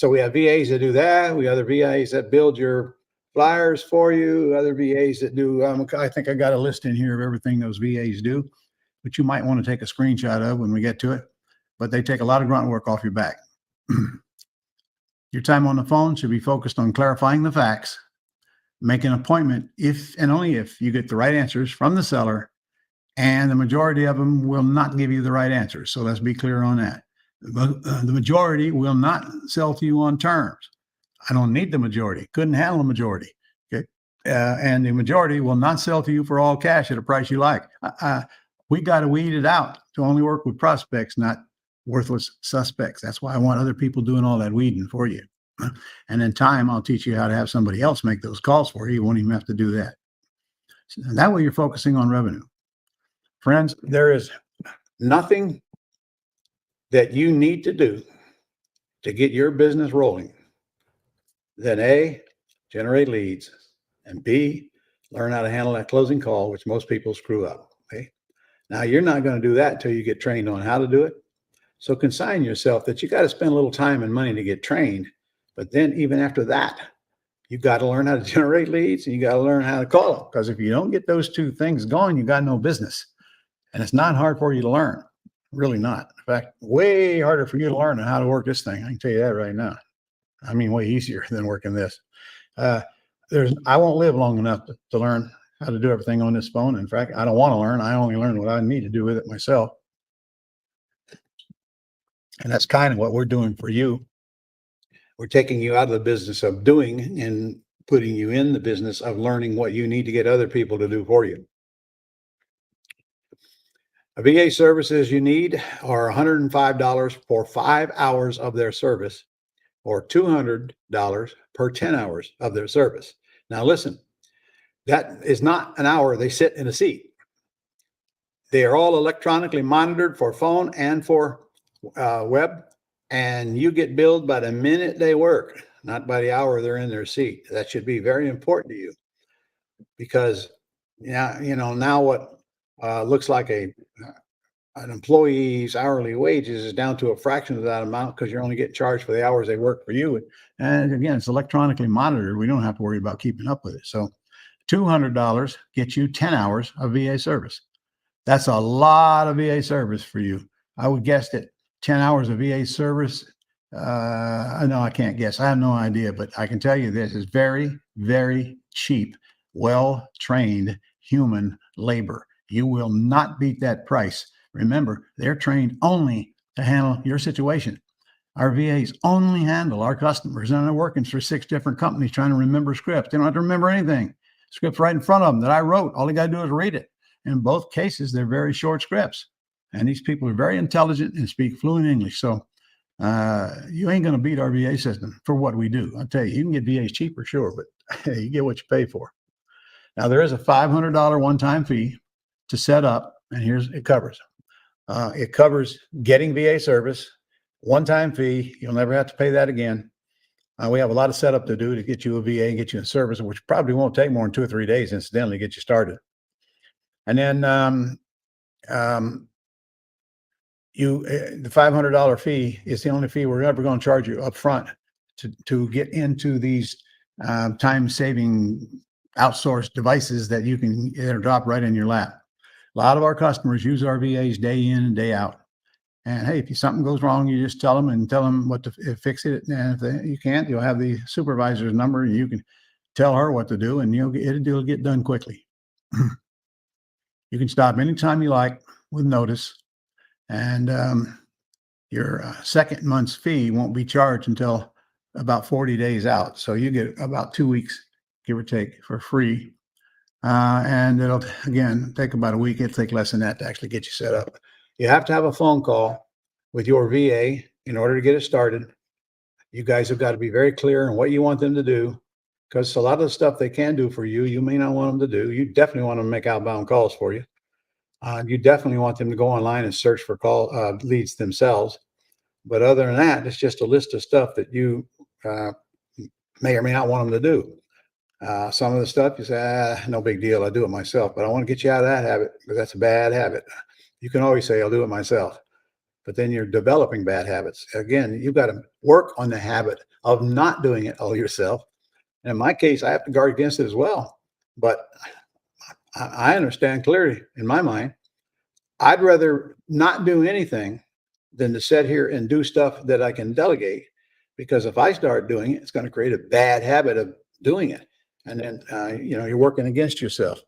we have VAs that do that. We have other VAs that build your flyers for you. Other VAs that do. I think I got a list in here of everything those VAs do, which you might want to take a screenshot of when we get to it. But they take a lot of grunt work off your back. Your time on the phone should be focused on clarifying the facts, make an appointment if and only if you get the right answers from the seller. And the majority of them will not give you the right answers. So let's be clear on that. The majority will not sell to you on terms. I don't need the majority. Couldn't handle the majority. Okay. And the majority will not sell to you for all cash at a price you like. We got to weed it out to only work with prospects, not worthless suspects. That's why I want other people doing all that weeding for you. And in time, I'll teach you how to have somebody else make those calls for you. You won't even have to do that. So that way you're focusing on revenue. Friends, there is nothing that you need to do to get your business rolling than A, generate leads, and B, learn how to handle that closing call, which most people screw up. Okay. Now, you're not going to do that until you get trained on how to do it. So consign yourself that you got to spend a little time and money to get trained. But then even after that, you've got to learn how to generate leads, and you got to learn how to call them. Because if you don't get those two things going, you got no business. And it's not hard for you to learn. Really not. In fact, way harder for you to learn how to work this thing. I can tell you that right now. I mean, way easier than working this. I won't live long enough to learn how to do everything on this phone. In fact, I don't want to learn. I only learn what I need to do with it myself. And that's kind of what we're doing for you. We're taking you out of the business of doing and putting you in the business of learning what you need to get other people to do for you. VA services you need are $105 for 5 hours of their service, or $200 per 10 hours of their service. Now, listen, that is not an hour they sit in a seat. They are all electronically monitored for phone and for web, and you get billed by the minute they work, not by the hour they're in their seat. That should be very important to you, because now what looks like an employee's hourly wages is down to a fraction of that amount, because you're only getting charged for the hours they work for you. And again, it's electronically monitored. We don't have to worry about keeping up with it. So $200 gets you 10 hours of VA service. That's a lot of VA service for you. I would guess that 10 hours of VA service, no, I can't guess. I have no idea, but I can tell you this is very, very cheap, well-trained human labor. You will not beat that price. Remember, they're trained only to handle your situation. Our VAs only handle our customers, and they're working for 6 different companies trying to remember scripts. They don't have to remember anything. Scripts right in front of them that I wrote. All they got to do is read it. In both cases, they're very short scripts. And these people are very intelligent and speak fluent English. So you ain't going to beat our VA system for what we do. I'll tell you, you can get VAs cheaper, sure, but you get what you pay for. Now, there is a $500 one-time fee to set up, and it covers. It covers getting VA service, one-time fee. You'll never have to pay that again. We have a lot of setup to do to get you a VA and get you in service, which probably won't take more than 2 or 3 days, incidentally, to get you started. And then the $500 fee is the only fee we're ever going to charge you up front to get into these time-saving outsourced devices that you can drop right in your lap. A lot of our customers use our VAs day in and day out. And hey, if something goes wrong, you just tell them what to fix it. And if you can't, you'll have the supervisor's number, and you can tell her what to do, and it'll get done quickly. You can stop anytime you like with notice, and your second month's fee won't be charged until about 40 days out. So you get about 2 weeks, give or take, for free. And it'll, again, take about a week. It'll take less than that to actually get you set up. You have to have a phone call with your VA in order to get it started. You guys have got to be very clear on what you want them to do, because a lot of the stuff they can do for you, you may not want them to do. You definitely want them to make outbound calls for you. You definitely want them to go online and search for leads themselves. But other than that, it's just a list of stuff that you may or may not want them to do. Some of the stuff you say, no big deal, I do it myself. But I want to get you out of that habit, because that's a bad habit. You can always say, I'll do it myself. But then you're developing bad habits. Again, you've got to work on the habit of not doing it all yourself. And in my case, I have to guard against it as well. But I understand clearly in my mind, I'd rather not do anything than to sit here and do stuff that I can delegate, because if I start doing it, it's going to create a bad habit of doing it. And then, you're working against yourself.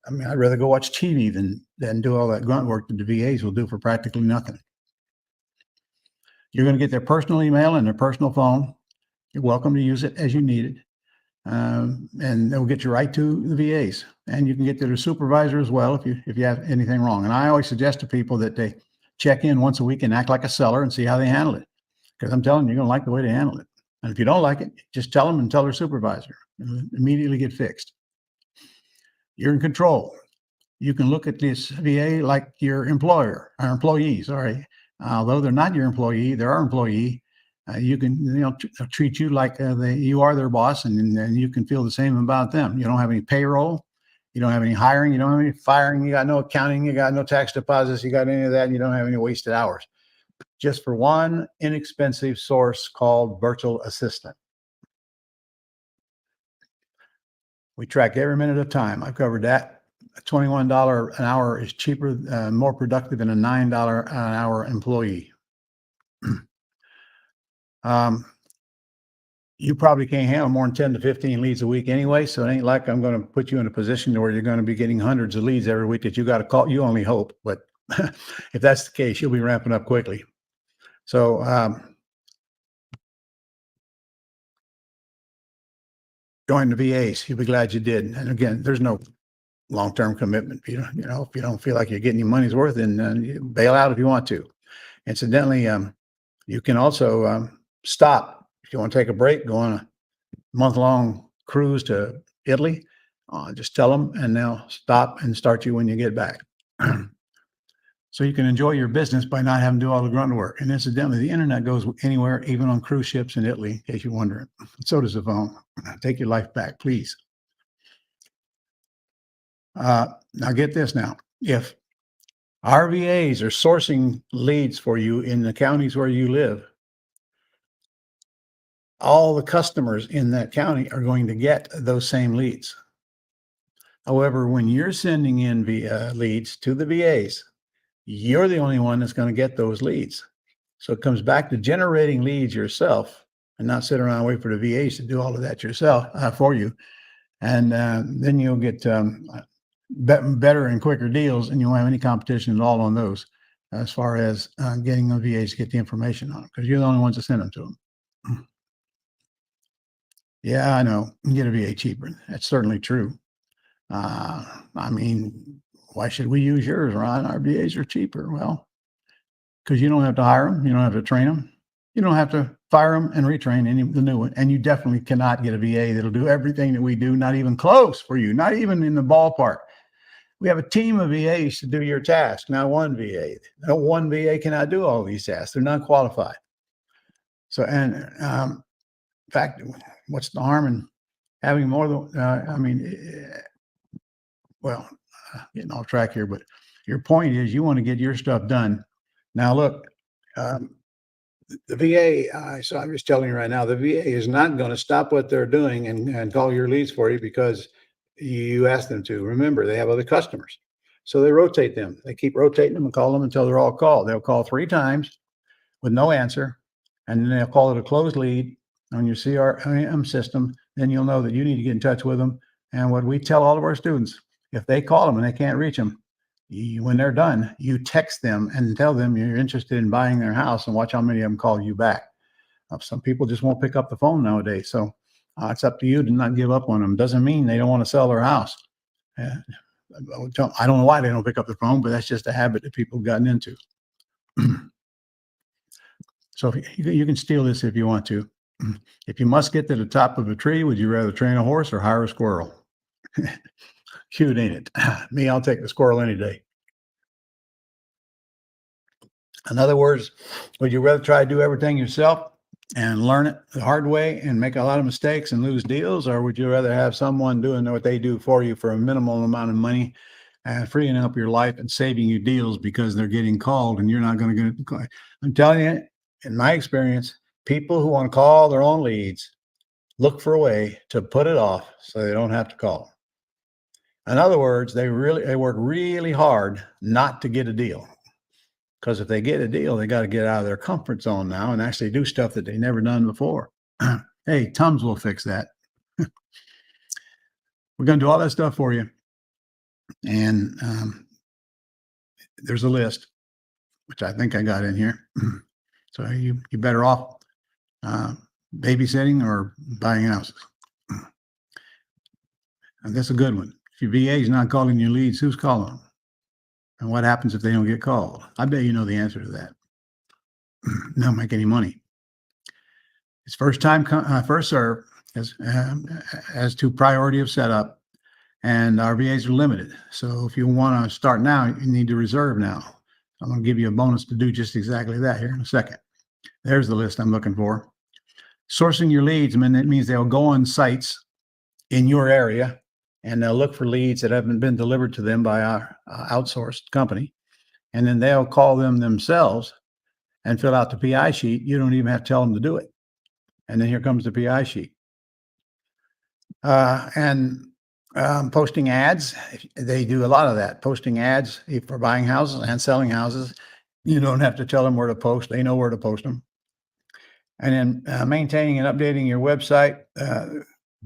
I mean, I'd rather go watch TV than do all that grunt work that the VAs will do for practically nothing. You're going to get their personal email and their personal phone. You're welcome to use it as you need it. And they'll get you right to the VAs, and you can get to the supervisor as well if you have anything wrong. And I always suggest to people that they check in once a week and act like a seller and see how they handle it, because I'm telling you, you're going to like the way they handle it. And if you don't like it, just tell them and tell their supervisor. It'll immediately get fixed. You're in control. You can look at this VA like your employee, sorry. Although they're not your employee, they're our employee. You can treat you like you are their boss, and you can feel the same about them. You don't have any payroll, you don't have any hiring, you don't have any firing, you got no accounting, you got no tax deposits, you got any of that, and you don't have any wasted hours. Just for one inexpensive source called virtual assistant. We track every minute of time. I've covered that. $21 an hour is cheaper, more productive than a $9 an hour employee. You probably can't handle more than 10 to 15 leads a week anyway, so it ain't like I'm going to put you in a position where you're going to be getting hundreds of leads every week that you got to call. You only hope, but if that's the case, you'll be ramping up quickly. So join the VAs. You'll be glad you did. And again, there's no long-term commitment. If you don't feel like you're getting your money's worth, then you bail out if you want to. Incidentally, you can also stop if you want to take a break, go on a month-long cruise to Italy. Just tell them, and they'll stop and start you when you get back. So you can enjoy your business by not having to do all the grunt work. And incidentally, the internet goes anywhere, even on cruise ships in Italy, in case you're wondering. So does the phone. Take your life back, please. Now get this now. If RVAs are sourcing leads for you in the counties where you live, all the customers in that county are going to get those same leads. However, when you're sending in leads to the VAs, you're the only one that's going to get those leads. So it comes back to generating leads yourself and not sit around and wait for the VAs to do all of that yourself for you. And then you'll get better and quicker deals, and you won't have any competition at all on those as far as getting the VAs to get the information on them, because you're the only ones that send them to them. Yeah, I know. You can get a VA cheaper. That's certainly true. I mean, why should we use yours, Ron? Our VAs are cheaper. Well, because you don't have to hire them. You don't have to train them. You don't have to fire them and retrain the new one. And you definitely cannot get a VA that'll do everything that we do, not even close for you, not even in the ballpark. We have a team of VAs to do your task, not one VA. No one VA cannot do all these tasks. They're not qualified. So, and in fact, what's the harm in having more than, well, getting off track here, but your point is you want to get your stuff done. Now, look, the VA, so I'm just telling you right now, the VA is not going to stop what they're doing and call your leads for you because you ask them to. Remember, they have other customers. So they rotate them. They keep rotating them and call them until they're all called. They'll call 3 times with no answer, and then they'll call it a closed lead on your CRM system. Then you'll know that you need to get in touch with them. And what we tell all of our students, if they call them and they can't reach them, when they're done, you text them and tell them you're interested in buying their house, and watch how many of them call you back. Some people just won't pick up the phone nowadays. So it's up to you to not give up on them. Doesn't mean they don't want to sell their house. I don't know why they don't pick up the phone, but that's just a habit that people have gotten into. So you can steal this if you want to. If you must get to the top of a tree, would you rather train a horse or hire a squirrel? Cute, ain't it? Me, I'll take the squirrel any day. In other words, would you rather try to do everything yourself and learn it the hard way and make a lot of mistakes and lose deals? Or would you rather have someone doing what they do for you for a minimal amount of money and freeing up your life and saving you deals because they're getting called and you're not going to get the call? I'm telling you, in my experience, people who want to call their own leads look for a way to put it off so they don't have to call. In other words, they work really hard not to get a deal. Because if they get a deal, they got to get out of their comfort zone now and actually do stuff that they've never done before. Hey, Tums will fix that. We're going to do all that stuff for you. And there's a list, which I think I got in here. So you're better off babysitting or buying houses. And that's a good one. If your VA is not calling your leads, who's calling them? And what happens if they don't get called? I bet you know the answer to that. Don't make any money. It's first time, first serve as to priority of setup, and our VAs are limited. So if you want to start now, you need to reserve now. I'm going to give you a bonus to do just exactly that here in a second. There's the list I'm looking for. Sourcing your leads, that means they'll go on sites in your area and they'll look for leads that haven't been delivered to them by our outsourced company. And then they'll call them themselves and fill out the PI sheet. You don't even have to tell them to do it. And then here comes the PI sheet. Posting ads, they do a lot of that. Posting ads for buying houses and selling houses. You don't have to tell them where to post. They know where to post them. And then maintaining and updating your website.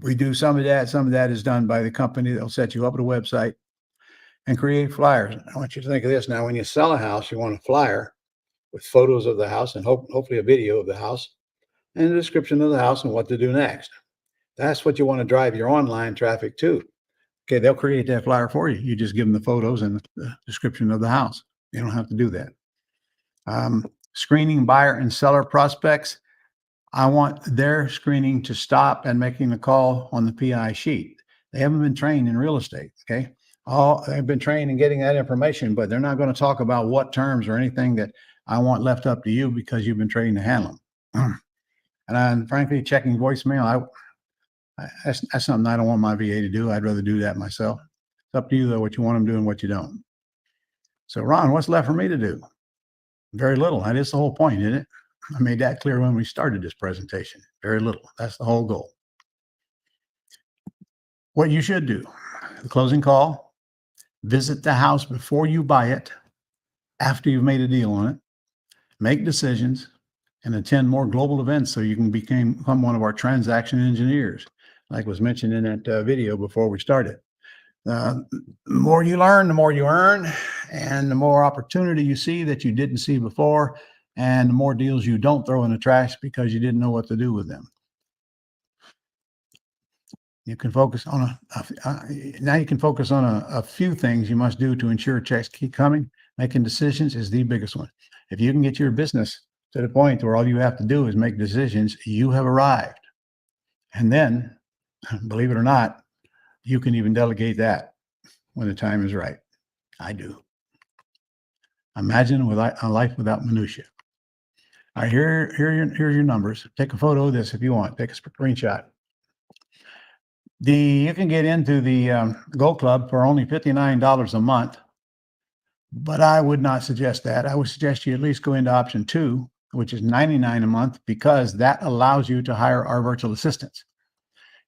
We do some of that. Some of that is done by the company. They'll set you up with a website and create flyers. I want you to think of this. Now, when you sell a house, you want a flyer with photos of the house and hopefully a video of the house and a description of the house and what to do next. That's what you want to drive your online traffic to. Okay, they'll create that flyer for you. You just give them the photos and the description of the house. You don't have to do that. Screening buyer and seller prospects. I want their screening to stop and making the call on the PI sheet. They haven't been trained in real estate. Okay. They've been trained in getting that information, but they're not going to talk about what terms or anything that I want left up to you because you've been trained to handle them. And frankly, checking voicemail, that's something I don't want my VA to do. I'd rather do that myself. It's up to you, though, what you want them doing, what you don't. So, Ron, what's left for me to do? Very little. That is the whole point, isn't it? I made that clear when we started this presentation. Very little. That's the whole goal. What you should do, the closing call, visit the house before you buy it, after you've made a deal on it, make decisions, and attend more global events so you can become one of our transaction engineers, like was mentioned in that video before we started. The more you learn, the more you earn, and the more opportunity you see that you didn't see before, and the more deals you don't throw in the trash because you didn't know what to do with them. You can focus on now you can focus on a few things you must do to ensure checks keep coming. Making decisions is the biggest one. If you can get your business to the point where all you have to do is make decisions, you have arrived. And then, believe it or not, you can even delegate that when the time is right. I do. Imagine a life without minutia. All right, here's your numbers. Take a photo of this if you want. Take a screenshot. You can get into the Gold Club for only $59 a month, but I would not suggest that. I would suggest you at least go into option 2, which is $99 a month, because that allows you to hire our virtual assistants.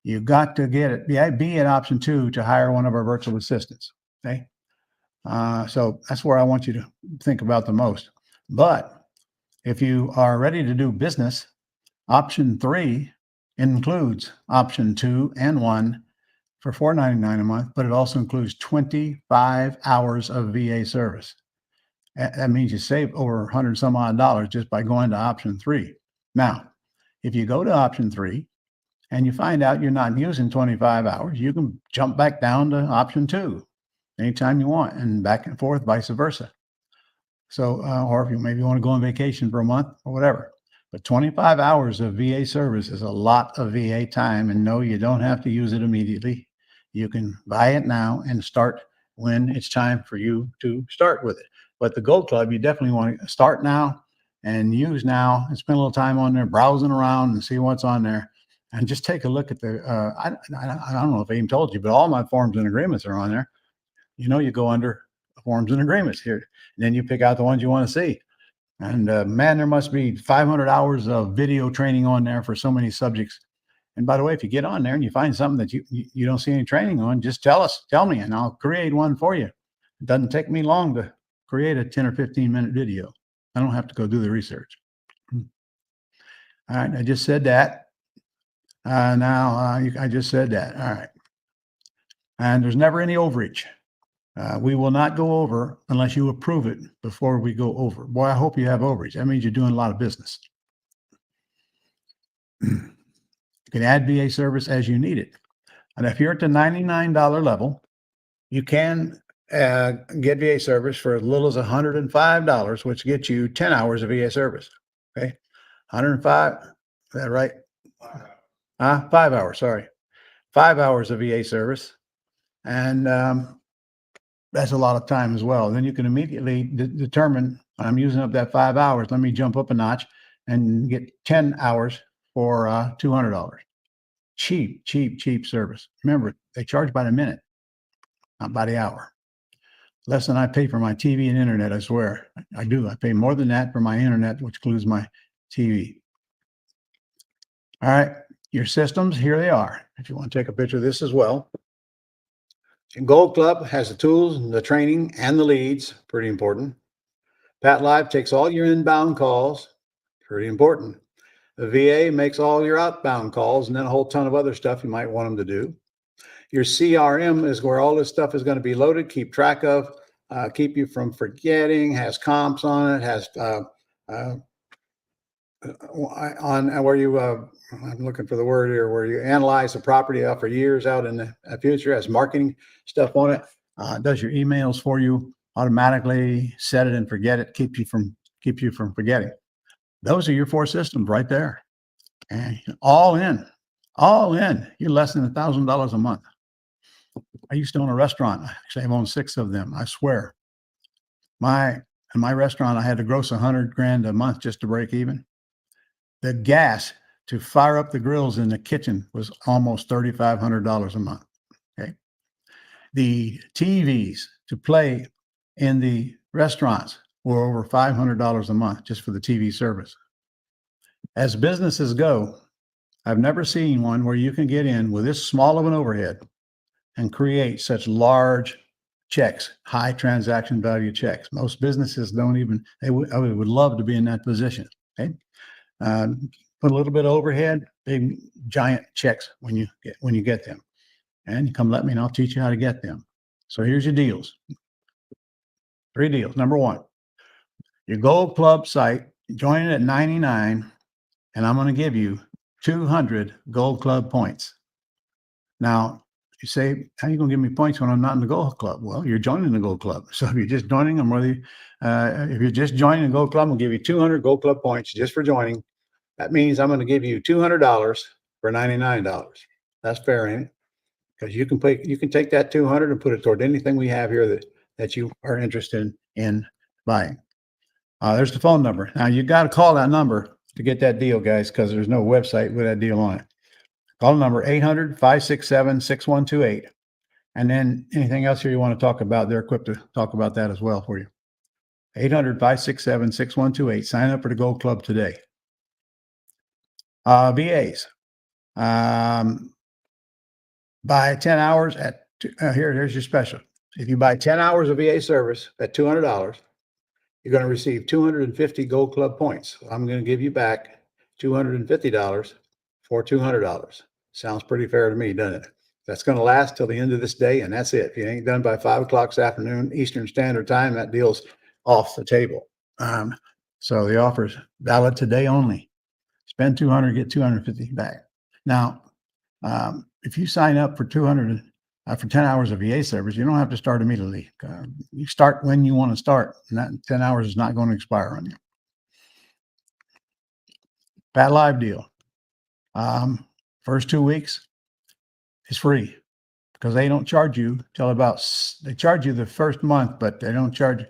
You've got to get it, be at option 2 to hire one of our virtual assistants. Okay. So that's where I want you to think about the most. But if you are ready to do business, option 3 includes option 2 and 1 for $4.99 a month, but it also includes 25 hours of VA service. That means you save over $100 some odd just by going to option 3. Now, if you go to option 3 and you find out you're not using 25 hours, you can jump back down to option 2 anytime you want, and back and forth, vice versa. So, or if you maybe want to go on vacation for a month or whatever. But 25 hours of VA service is a lot of VA time, and no, you don't have to use it immediately. You can buy it now and start when it's time for you to start with it. But the Gold Club, you definitely want to start now and use now and spend a little time on there, browsing around and see what's on there. And just take a look at the, I don't know if I even told you, but all my forms and agreements are on there. You go under forms and agreements here, and then you pick out the ones you want to see. And man, there must be 500 hours of video training on there for so many subjects. And by the way, if you get on there and you find something that you don't see any training on, just tell me, and I'll create one for you. It doesn't take me long to create a 10 or 15-minute video. I don't have to go do the research. All right, I just said that. I just said that. All right. And there's never any overreach. We will not go over unless you approve it before we go over. Boy, I hope you have overreach. That means you're doing a lot of business. You can add VA service as you need it. And if you're at the $99 level, you can get VA service for as little as $105, which gets you 10 hours of VA service. Okay. 105, is that right? 5 hours, sorry. 5 hours of VA service. And that's a lot of time as well. Then you can immediately determine, I'm using up that 5 hours. Let me jump up a notch and get 10 hours for $200. Cheap service. Remember, they charge by the minute, not by the hour. Less than I pay for my TV and internet, I swear. I do. I pay more than that for my internet, which includes my TV. All right, your systems, here they are. If you want to take a picture of this as well. Gold Club has the tools, the training, and the leads. Pretty important. Pat Live takes all your inbound calls. Pretty important. The VA makes all your outbound calls, and then a whole ton of other stuff you might want them to do. Your CRM is where all this stuff is going to be loaded, keep track of, keep you from forgetting, has comps on it, has on where you I'm looking for the word here, where you analyze the property out for years out in the future, has marketing stuff on it. It does your emails for you automatically, set it and forget it, keep you from forgetting. Those are your 4 systems right there. And all in, you're less than $1,000 a month. I used to own a restaurant. Actually, I've owned 6 of them. I swear. In my restaurant, I had to gross $100,000 a month just to break even. The gas to fire up the grills in the kitchen was almost $3,500 a month. Okay. The TVs to play in the restaurants were over $500 a month just for the TV service. As businesses go, I've never seen one where you can get in with this small of an overhead and create such large checks, high transaction value checks. Most businesses don't even, I would love to be in that position. Okay. Put a little bit of overhead, big giant checks when you get them. And you come let me and I'll teach you how to get them. So here's your deals. 3 deals. Number 1, your Gold Club site, join it at $99, and I'm going to give you 200 Gold Club points. Now, you say, how are you going to give me points when I'm not in the Gold Club? Well, you're joining the Gold Club. So if you're just joining them, if you're just joining the Gold Club, I'm going to give you 200 Gold Club points just for joining. That means I'm going to give you $200 for $99. That's fair, ain't it? Because you can take that 200 and put it toward anything we have here that you are interested in buying. There's the phone number. Now you got to call that number to get that deal, guys, because there's no website with that deal on it. Call the number 800-567-6128. And then anything else here you want to talk about, they're equipped to talk about that as well for you. 800-567-6128. Sign up for the Gold Club today. VAs. Buy 10 hours at, here's your special. If you buy 10 hours of VA service at $200, you're going to receive 250 Gold Club points. I'm going to give you back $250 for $200. Sounds pretty fair to me, doesn't it? That's going to last till the end of this day, and that's it. If you ain't done by 5 o'clock this afternoon, Eastern Standard Time, that deal's off the table. So the offer's valid today only. Spend 200, get 250 back. Now, if you sign up for 200 for 10 hours of VA service, you don't have to start immediately. You start when you want to start, and that 10 hours is not going to expire on you. Pat Live deal. First 2 weeks is free because they don't charge you till they charge you the first month, but they don't charge.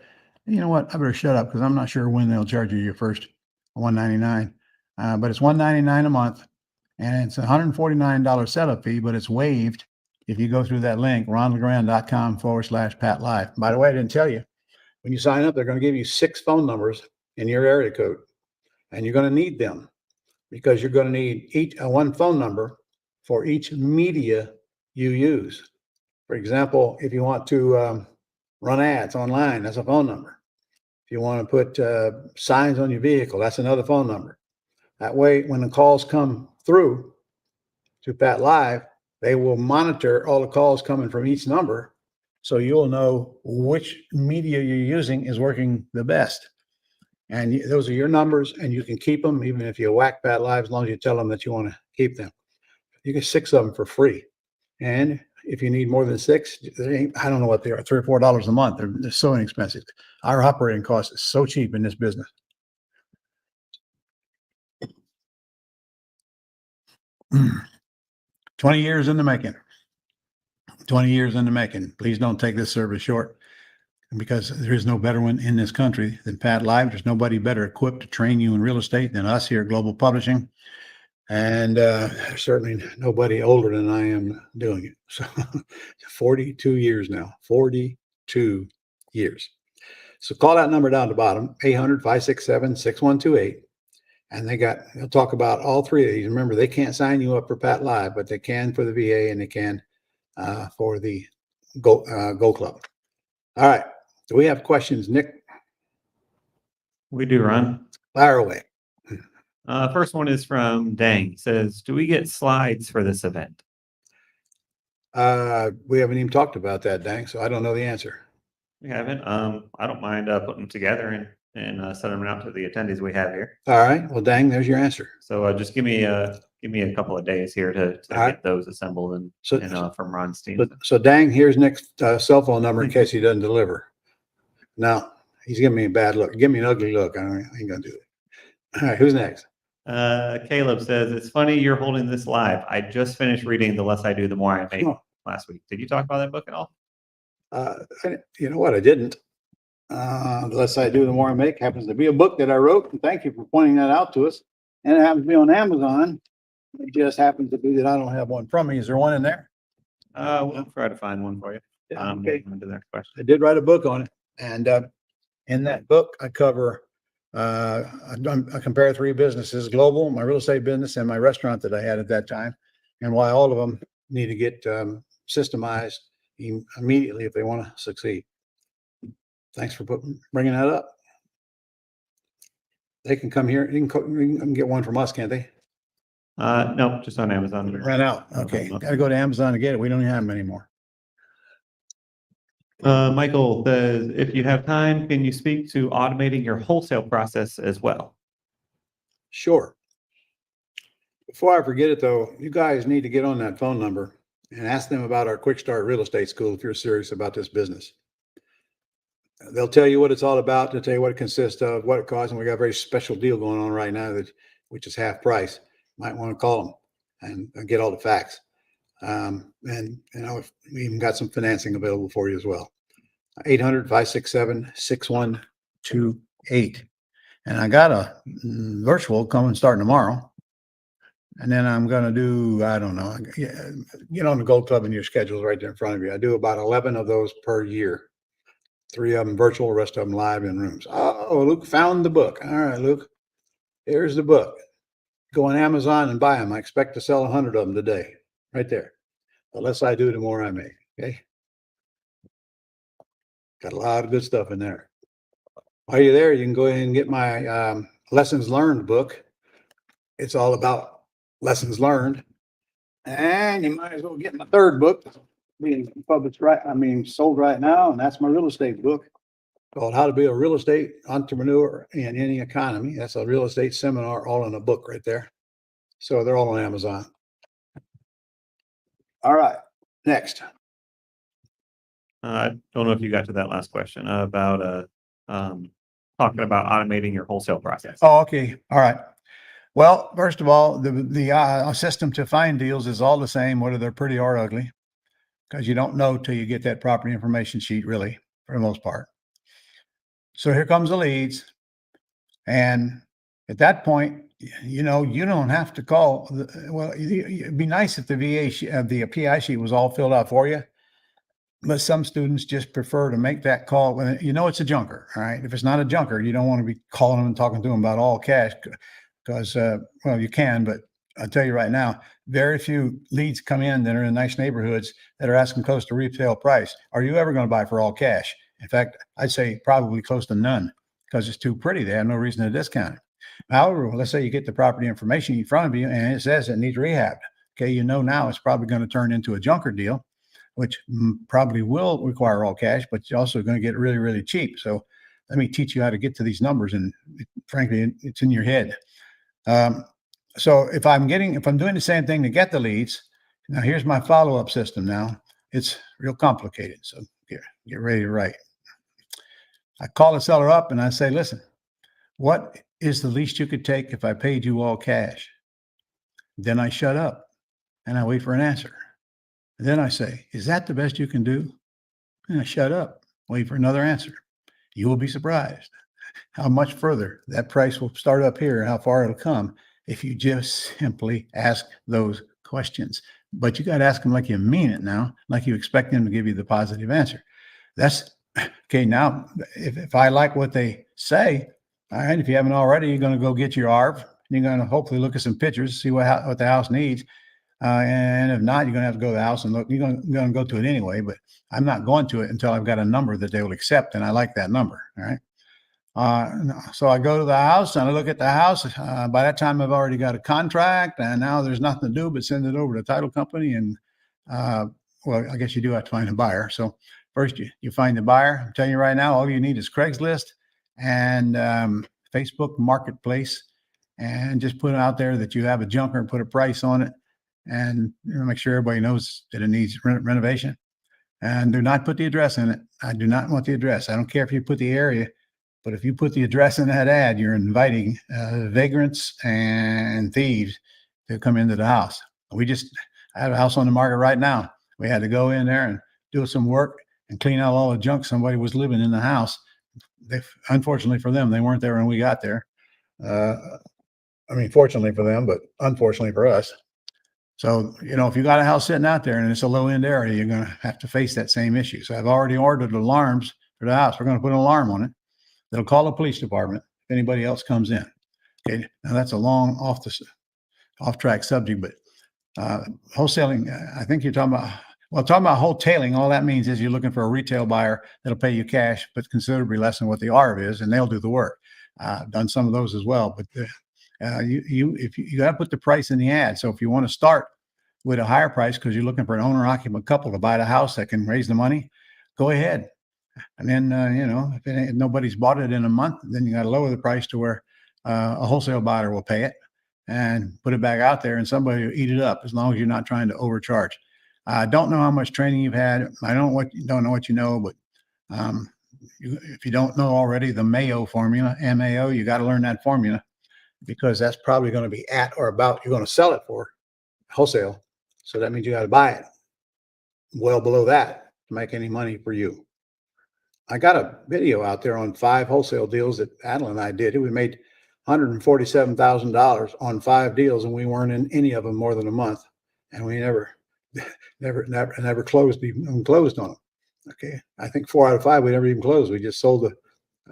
You know what? I better shut up because I'm not sure when they'll charge you your first $199. But it's $199 a month, and it's a $149 setup fee, but it's waived if you go through that link, ronlegrand.com/Pat Live. By the way, I didn't tell you, when you sign up, they're going to give you 6 phone numbers in your area code, and you're going to need them because you're going to need one phone number for each media you use. For example, if you want to run ads online, that's a phone number. If you want to put signs on your vehicle, that's another phone number. That way, when the calls come through to Pat Live, they will monitor all the calls coming from each number, so you'll know which media you're using is working the best. And those are your numbers, and you can keep them even if you whack Pat Live, as long as you tell them that you want to keep them. You get 6 of them for free. And if you need more than 6, I don't know what they are, $3 or $4 a month. They're so inexpensive. Our operating cost is so cheap in this business. Mm. 20 years in the making. 20 years in the making. Please don't take this service short, because there is no better one in this country than Pat Live. There's nobody better equipped to train you in real estate than us here at Global Publishing. And certainly nobody older than I am doing it. So 42 years now, 42 years. So call that number down the bottom, 800-567-6128. And they'll talk about all 3 of these. Remember, they can't sign you up for Pat Live, but they can for the VA, and they can for the Go Club. All right. Do we have questions, Nick? We do, Ron. Fire away. First one is from Dang. It says, do we get slides for this event? We haven't even talked about that, Dang, so I don't know the answer. We haven't. I don't mind putting them together and send them out to the attendees we have here. All right. Well, dang, there's your answer. So just give me a couple of days here to All right. get those assembled and, from Ron's team. So dang, here's Nick's cell phone number in case he doesn't deliver. Now, he's giving me a bad look. Give me an ugly look. I ain't going to do it. All right. Who's next? Caleb says, it's funny you're holding this live. I just finished reading The Less I Do, The More I Make last week. Did you talk about that book at all? You know what? I didn't. The Less I Do, The More I Make happens to be a book that I wrote. And thank you for pointing that out to us. And it happens to be on Amazon. It just happens to be that I don't have one from me. Is there one in there? We'll try to find one for you. Yeah, okay. To the next question. I did write a book on it. And in that book, I cover, I compare 3 businesses: global, my real estate business, and my restaurant that I had at that time, and why all of them need to get systemized immediately if they want to succeed. Thanks for bringing that up. They can come here. You can get one from us, can't they? No, just on Amazon. Ran out. Okay. Got to go to Amazon to get it. We don't have them anymore. Michael says, if you have time, can you speak to automating your wholesale process as well? Sure. Before I forget it, though, you guys need to get on that phone number and ask them about our Quick Start Real Estate School if you're serious about this business. They'll tell you what it's all about. They'll tell you what it consists of, what it costs, and we got a very special deal going on right now which is half price. Might want to call them and get all the facts. And we even got some financing available for you as well. 800-567-6128. And I got a virtual coming starting tomorrow. And then I'm going to do, I don't know, get on the Gold Club and your schedule's right there in front of you. I do about 11 of those per year. 3 of them virtual, the rest of them live in rooms. Oh, Luke found the book. All right, Luke, here's the book. Go on Amazon and buy them. I expect to sell 100 of them today. Right there. The less I do, the more I make. Okay. Got a lot of good stuff in there. While you're there, you can go ahead and get my Lessons Learned book. It's all about lessons learned. And you might as well get my 3rd book being published sold right now. And that's my real estate book called How to Be a Real Estate Entrepreneur in Any Economy. That's a real estate seminar all in a book right there. So they're all on Amazon. All right, next. I don't know if you got to that last question about talking about automating your wholesale process. Oh, okay. All right. Well, first of all, the system to find deals is all the same, whether they're pretty or ugly, because you don't know till you get that property information sheet, really, for the most part. So here comes the leads. And at that point, you don't have to call. Well, it'd be nice if the PI sheet was all filled out for you. But some students just prefer to make that call when it's a junker. All right. If it's not a junker, you don't want to be calling them and talking to them about all cash because, you can. But I'll tell you right now, very few leads come in that are in nice neighborhoods that are asking close to retail price. Are you ever going to buy for all cash? In fact, I'd say probably close to none because it's too pretty. They have no reason to discount it. However, let's say you get the property information in front of you and it says it needs rehabbed. Okay, now it's probably going to turn into a junker deal, which probably will require all cash, but you're also going to get really, really cheap. So let me teach you how to get to these numbers. And frankly, it's in your head. So if I'm doing the same thing to get the leads, now here's my follow-up system now. It's real complicated. So get ready to write. I call the seller up and I say, listen, what is the least you could take if I paid you all cash? Then I shut up and I wait for an answer. And then I say, is that the best you can do? And I shut up, wait for another answer. You will be surprised how much further that price will start up here, how far it'll come if you just simply ask those questions. But you got to ask them like you mean it now, like you expect them to give you the positive answer. That's okay. Now, if I like what they say, all right, if you haven't already, you're going to go get your ARV. You're going to hopefully look at some pictures, see what the house needs. And if not, you're going to have to go to the house and look. You're going to go to it anyway, but I'm not going to it until I've got a number that they will accept, and I like that number. All right. So I go to the house and I look at the house. By that time, I've already got a contract, and now there's nothing to do but send it over to the title company. And I guess you do have to find a buyer. So first, you find the buyer. I'm telling you right now, all you need is Craigslist and Facebook Marketplace, and just put out there that you have a junker and put a price on it, and make sure everybody knows that it needs renovation. And do not put the address in it. I do not want the address. I don't care if you put the area, but if you put the address in that ad, you're inviting vagrants and thieves to come into the house. I have a house on the market right now. We had to go in there and do some work and clean out all the junk somebody was living in the house. Unfortunately for them, they weren't there when we got there. Fortunately for them, but unfortunately for us. So, if you got a house sitting out there and it's a low end area, you're going to have to face that same issue. So I've already ordered alarms for the house. We're going to put an alarm on it that'll call the police department if anybody else comes in. Okay. Now that's a long off track subject, but wholesaling, I think you're talking about wholetailing. All that means is you're looking for a retail buyer that'll pay you cash, but considerably less than what the ARV is, and they'll do the work. I've done some of those as well, but you got to put the price in the ad. So if you want to start with a higher price because you're looking for an owner-occupant couple to buy the house that can raise the money, go ahead. And then if nobody's bought it in a month, then you got to lower the price to where a wholesale buyer will pay it and put it back out there, and somebody will eat it up as long as you're not trying to overcharge. I don't know how much training you've had. I don't know what you know, but if you don't know already, the Mayo formula, MAO, you got to learn that formula, because that's probably going to be at or about you're going to sell it for wholesale. So that means you got to buy it well below that to make any money for you. I got a video out there on 5 wholesale deals that Adela and I did. We made $147,000 on 5 deals, and we weren't in any of them more than a month, and we never closed on them. Okay, I think 4 out of 5 we never even closed. We just sold the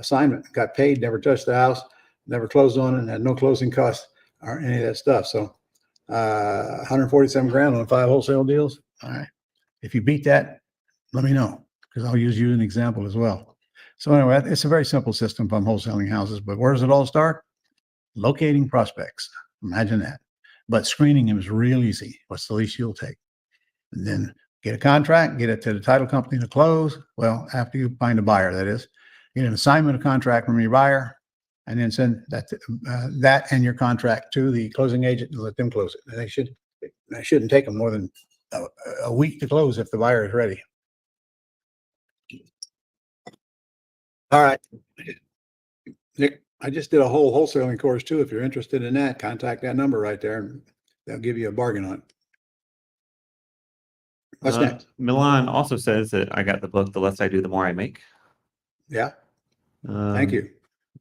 assignment, got paid, never touched the house, never closed on it, and had no closing costs or any of that stuff. So 147 grand on 5 wholesale deals. All right. If you beat that, let me know, because I'll use you as an example as well. So anyway, it's a very simple system if I'm wholesaling houses, but where does it all start? Locating prospects. Imagine that. But screening them is real easy. What's the least you'll take? And then get a contract, get it to the title company to close. Well, after you find a buyer, that is. Get an assignment of contract from your buyer, and then send that and your contract to the closing agent and let them close it. And they shouldn't take them more than a week to close if the buyer is ready. All right. Nick, I just did a whole wholesaling course too. If you're interested in that, contact that number right there, and they'll give you a bargain on it. What's next? Milan also says that I got the book, The Less I Do, The More I Make. Yeah. Thank you.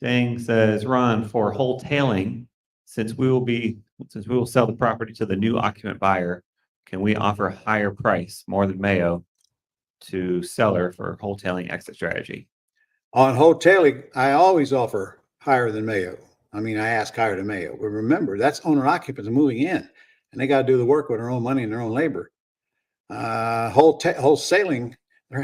Dang says, Ron, for wholetailing, since we will sell the property to the new occupant buyer, can we offer a higher price, more than Mayo, to seller for wholetailing exit strategy? On wholetailing, I always offer higher than Mayo. I ask higher than Mayo. But remember, that's owner occupants moving in, and they got to do the work with their own money and their own labor. Wholesaling,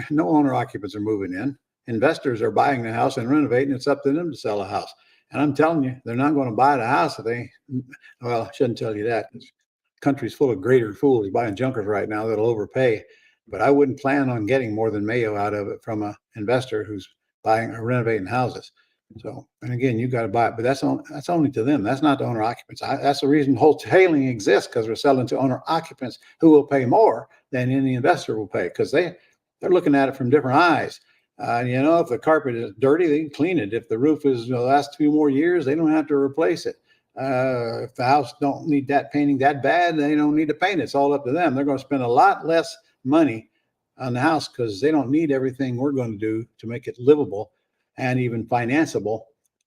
no owner occupants are moving in. Investors are buying the house and renovating. It's up to them to sell a house. And I'm telling you, they're not going to buy the house if I shouldn't tell you that. The country's full of greater fools buying junkers right now that'll overpay. But I wouldn't plan on getting more than Mayo out of it from an investor who's buying or renovating houses. So, and again, you got to buy it, but that's only to them. That's not the owner occupants. That's the reason wholetailing exists, because we're selling to owner occupants who will pay more than any investor will pay, because they're looking at it from different eyes. If the carpet is dirty, they can clean it. If the roof is the last 2 more years, they don't have to replace it. If the house don't need that painting that bad, they don't need to paint it. It's all up to them. They're going to spend a lot less money on the house because they don't need everything we're going to do to make it livable and even financeable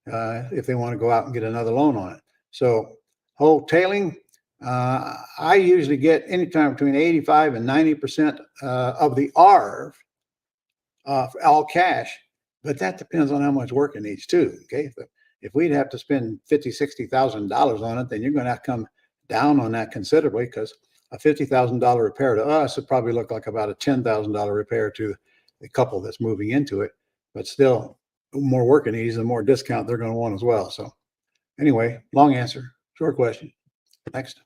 if they want to go out and get another loan on it. So wholetailing, I usually get anytime between 85 and 90% of the ARV all cash, but that depends on how much work it needs too. Okay, if we'd have to spend $50,000-$60,000 on it, then you're going to have to come down on that considerably, because a $50,000 repair to us would probably look like about a $10,000 repair to the couple that's moving into it. But still, the more work it needs, the more discount they're going to want as well. So anyway, long answer, short question. Next.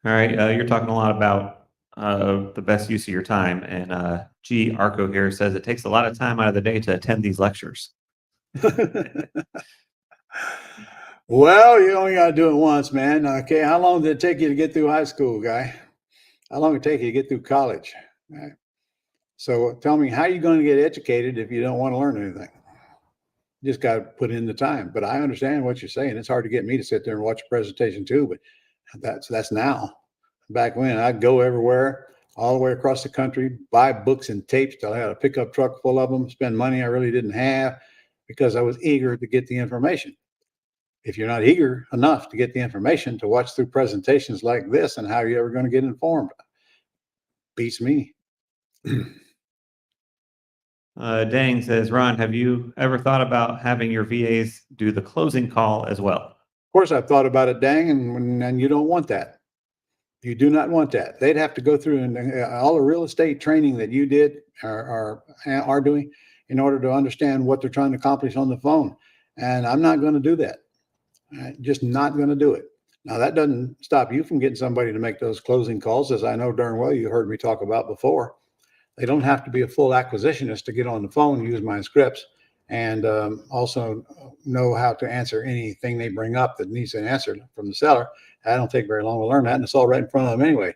All right, you're talking a lot about the best use of your time, and G. Arco here says it takes a lot of time out of the day to attend these lectures. Well, you only got to do it once, man. Okay, how long did it take you to get through high school, guy? How long did it take you to get through college? Right. So tell me, how are you going to get educated if you don't want to learn anything? You just got to put in the time. But I understand what you're saying. It's hard to get me to sit there and watch a presentation too, but that's now. Back when I'd go everywhere, all the way across the country, buy books and tapes till I had a pickup truck full of them, spend money I really didn't have because I was eager to get the information. If you're not eager enough to get the information to watch through presentations like this, and how are you ever going to get informed? Beats me. Dang says, Ron, have you ever thought about having your VAs do the closing call as well? Of course, I've thought about it, dang, and you don't want that. You do not want that. They'd have to go through and all the real estate training that you did are doing in order to understand what they're trying to accomplish on the phone. And I'm not going to do that. I'm just not going to do it. Now, that doesn't stop you from getting somebody to make those closing calls, as I know darn well you heard me talk about before. They don't have to be a full acquisitionist to get on the phone, use my scripts, and also know how to answer anything they bring up that needs an answer from the seller. I don't take very long to learn that, and it's all right in front of them anyway.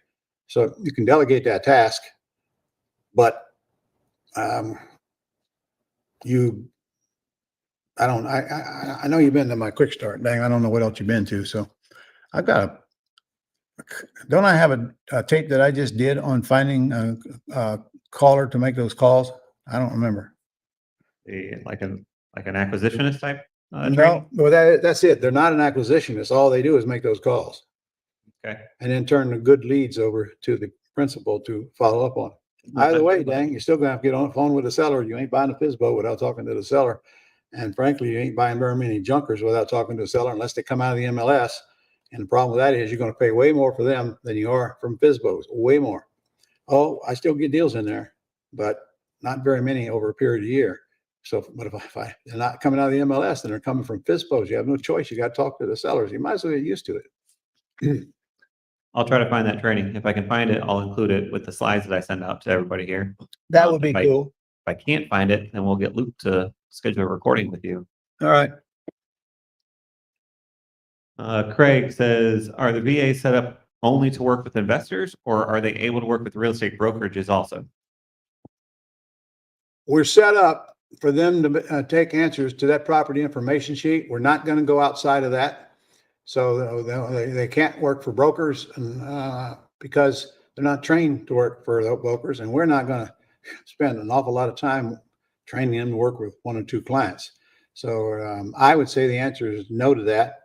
So you can delegate that task, but I know you've been to my quick start. Dang, I don't know what else you've been to. So I've got don't I have a tape that I just did on finding a caller to make those calls? I don't remember. Like an acquisitionist type No, training? well, that's it. They're not an acquisitionist. All they do is make those calls. Okay. And then turn the good leads over to the principal to follow up on. Either way, dang, you're still gonna have to get on the phone with the seller. You ain't buying a FISBO without talking to the seller. And frankly, you ain't buying very many junkers without talking to the seller unless they come out of the MLS. And the problem with that is you're going to pay way more for them than you are from FISBOs, way more. Oh, I still get deals in there, but not very many over a period of a year. So, but if they're not coming out of the MLS, then they're coming from FISBOs. You have no choice. You got to talk to the sellers. You might as well get used to it. I'll try to find that training. If I can find it, I'll include it with the slides that I send out to everybody here. That would be If cool. I can't find it, then we'll get Luke to schedule a recording with you. All right. Craig says, are the VAs set up only to work with investors, or are they able to work with real estate brokerages also? We're set up for them to take answers to that property information sheet. We're not going to go outside of that. So they can't work for brokers because they're not trained to work for the brokers, and we're not going to spend an awful lot of time training them to work with one or two clients. So I would say the answer is no to that,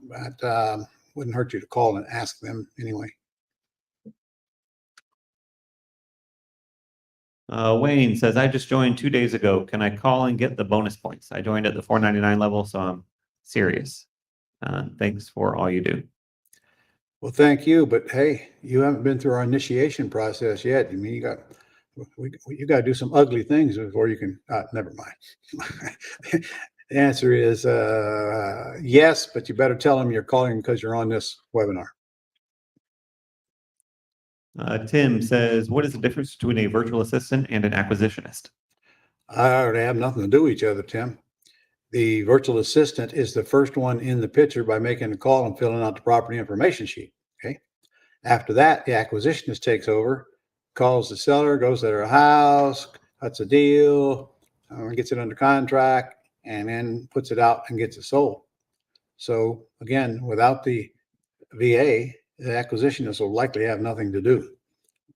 but wouldn't hurt you to call and ask them anyway. Wayne says, I just joined 2 days ago. Can I call and get the bonus points? I joined at the $4.99 level, so I'm serious. Thanks for all you do. Well, thank you, but hey, you haven't been through our initiation process yet. I mean, you got to do some ugly things before you can. Never mind. The answer is yes, but you better tell them you're calling because you're on this webinar. Tim says, what is the difference between a virtual assistant and an acquisitionist? They have nothing to do with each other, Tim. The virtual assistant is the first one in the picture by making a call and filling out the property information sheet. Okay. After that, the acquisitionist takes over, calls the seller, goes to their house, cuts a deal, gets it under contract, and then puts it out and gets it sold. So again, without the VA, the acquisitionist will likely have nothing to do.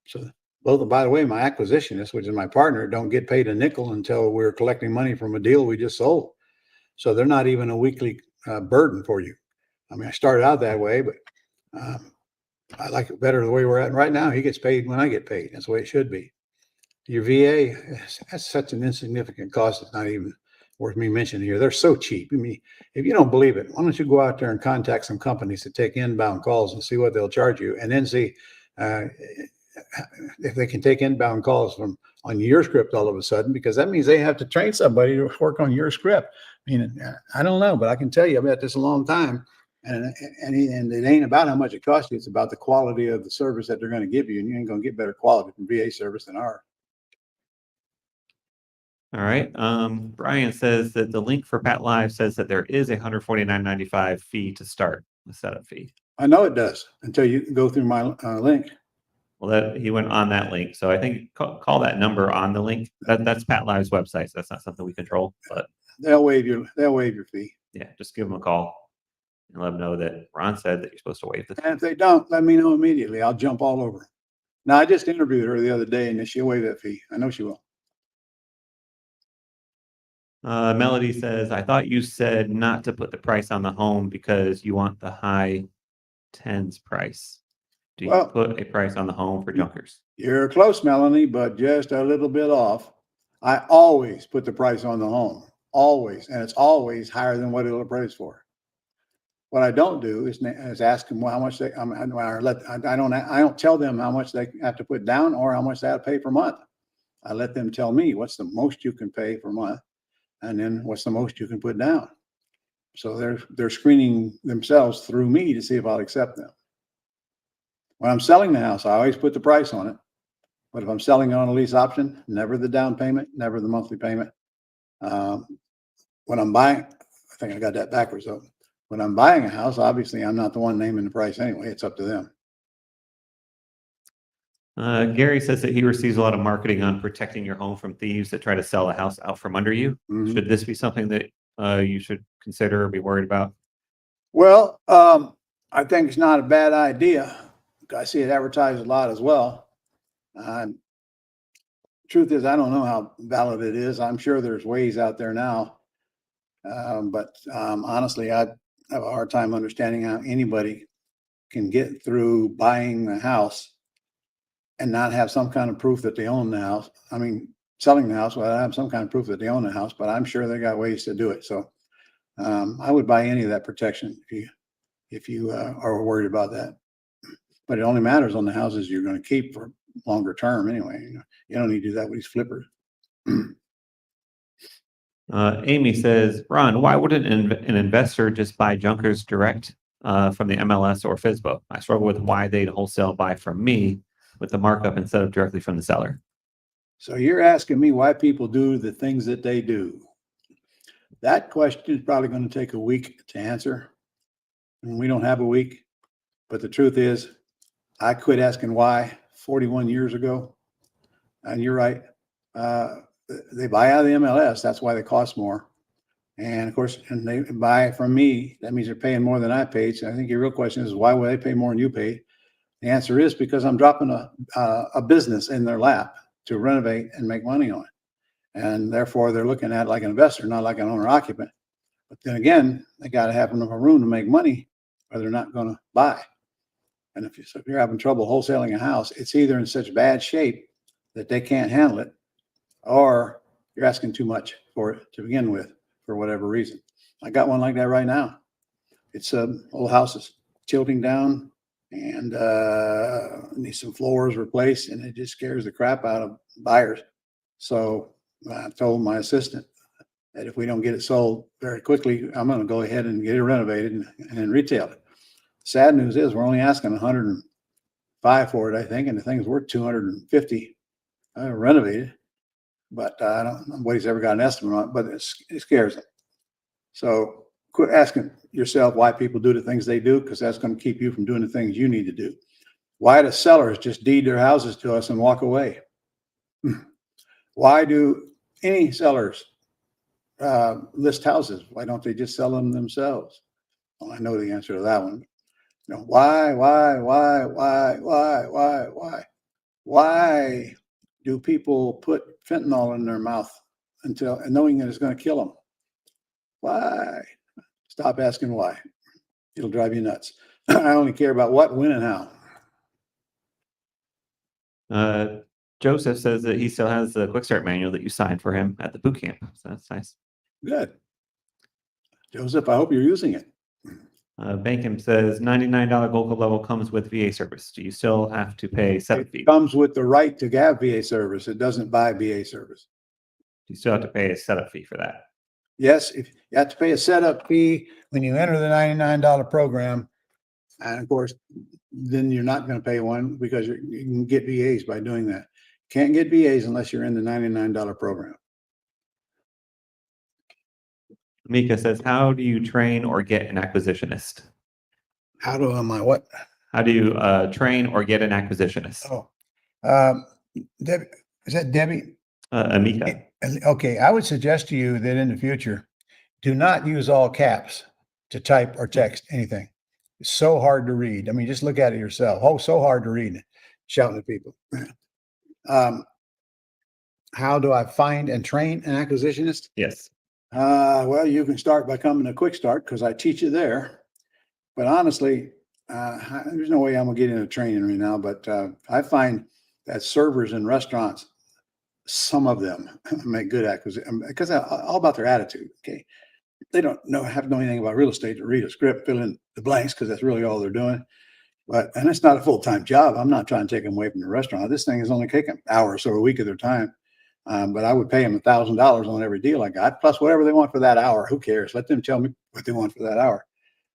So both, by the way, my acquisitionist, which is my partner, don't get paid a nickel until we're collecting money from a deal we just sold. So they're not even a weekly burden for you. I mean, I started out that way, but I like it better the way we're at right now. He gets paid when I get paid. That's the way it should be. Your VA, that's such an insignificant cost. It's not even worth me mentioning here. They're so cheap. I mean, if you don't believe it, why don't you go out there and contact some companies that take inbound calls and see what they'll charge you, and then see if they can take inbound calls from on your script all of a sudden, because that means they have to train somebody to work on your script. I mean, I don't know, but I can tell you I've been at this a long time, and it ain't about how much it costs you. It's about the quality of the service that they're going to give you, and you ain't going to get better quality from VA service than ours. All right. Brian says that the link for Pat Live says that there is a $149.95 fee to start, the setup fee. I know it does until you go through my link. Well, that he went on that link, so I think call that number on the link. That's Pat Live's website. So that's not something we control, but They'll waive your fee. yeah, just give them a call and let them know that Ron said that you're supposed to waive the fee. And if they don't, let me know immediately. I'll jump all over. Now, I just interviewed her the other day, and she'll waive that fee. I know she will. Melody says, I thought you said not to put the price on the home because you want the high tens price. Do you Well, put a price on the home for junkers? You're close, Melanie, but just a little bit off. I always put the price on the home, always, and it's always higher than what it'll appraise for. What I don't do is ask them how much they. I don't tell them how much they have to put down or how much they have to pay per month. I let them tell me what's the most you can pay per month, and then what's the most you can put down. So they're screening themselves through me to see if I'll accept them. When I'm selling the house, I always put the price on it. But if I'm selling it on a lease option, never the down payment, never the monthly payment. When I'm buying, I think I got that backwards though. When I'm buying a house, obviously I'm not the one naming the price anyway. It's up to them. Gary says that he receives a lot of marketing on protecting your home from thieves that try to sell a house out from under you. Mhm. Should this be something that you should consider or be worried about? Well, I think it's not a bad idea. I see it advertised a lot as well. Truth is, I don't know how valid it is. I'm sure there's ways out there now. But honestly, I have a hard time understanding how anybody can get through buying the house and not have some kind of proof that they own the house. I mean, selling the house without having some kind of proof that they own the house, but I'm sure they got ways to do it. So I would buy any of that protection if you are worried about that. But it only matters on the houses you're going to keep for longer term anyway. You don't need to do that with these flippers. Amy says, Ron, why wouldn't an investor just buy junkers direct from the MLS or FSBO? I struggle with why they'd wholesale buy from me with the markup instead of directly from the seller. So you're asking me why people do the things that they do. That question is probably going to take a week to answer. And we don't have a week. But the truth is, I quit asking why 41 years ago. And you're right. They buy out of the MLS. That's why they cost more. And of course, and they buy from me. That means they're paying more than I paid. So I think your real question is, why would they pay more than you paid? The answer is because I'm dropping a business in their lap to renovate and make money on it. And therefore, they're looking at it like an investor, not like an owner occupant. But then again, they got to have enough room to make money or they're not going to buy. And if you're having trouble wholesaling a house, it's either in such bad shape that they can't handle it, or you're asking too much for it to begin with for whatever reason. I got one like that right now. It's old houses tilting down and needs some floors replaced, and it just scares the crap out of buyers. So I told my assistant that if we don't get it sold very quickly, I'm going to go ahead and get it renovated and retail it. Sad news is we're only asking 105 for it, I think, and the thing's worth 250 renovated. But I don't know nobody's ever got an estimate on it, but it scares them. So quit asking yourself why people do the things they do, because that's going to keep you from doing the things you need to do. Why do sellers just deed their houses to us and walk away? Why do any sellers list houses? Why don't they just sell them themselves? Well, I know the answer to that one. You know, why do people put fentanyl in their mouth until knowing that it's going to kill them? Why? Stop asking why. It'll drive you nuts. I only care about what, when, and how. Joseph says that he still has the quick start manual that you signed for him at the boot camp. So that's nice. Good. Joseph, I hope you're using it. Bankham says $99 Gold Club level comes with VA service. Do you still have to pay setup fee? It comes with the right to have VA service. It doesn't buy VA service. Do you still have to pay a setup fee for that? Yes, if you have to pay a setup fee when you enter the $99 program. And of course, then you're not going to pay one because you can get VAs by doing that. Can't get VAs unless you're in the $99 program. Mika says, how do you train or get an acquisitionist? How do am I what? How do you train or get an acquisitionist? Oh, Debbie, is that Debbie? Amika. Okay, I would suggest to you that in the future, do not use all caps to type or text anything. It's so hard to read. I mean, just look at it yourself. Oh, so hard to read, shouting at people. How do I find and train an acquisitionist? Yes. Well, you can start by coming to Quick Start because I teach you there. But honestly, there's no way I'm gonna get into training right now. But I find that servers in restaurants, some of them make good acquisition because all about their attitude. Okay, they don't have to know anything about real estate to read a script, fill in the blanks because that's really all they're doing. And it's not a full-time job. I'm not trying to take them away from the restaurant. This thing is only taking an hour or so a week of their time. But I would pay them $1,000 on every deal I got, plus whatever they want for that hour. Who cares? Let them tell me what they want for that hour.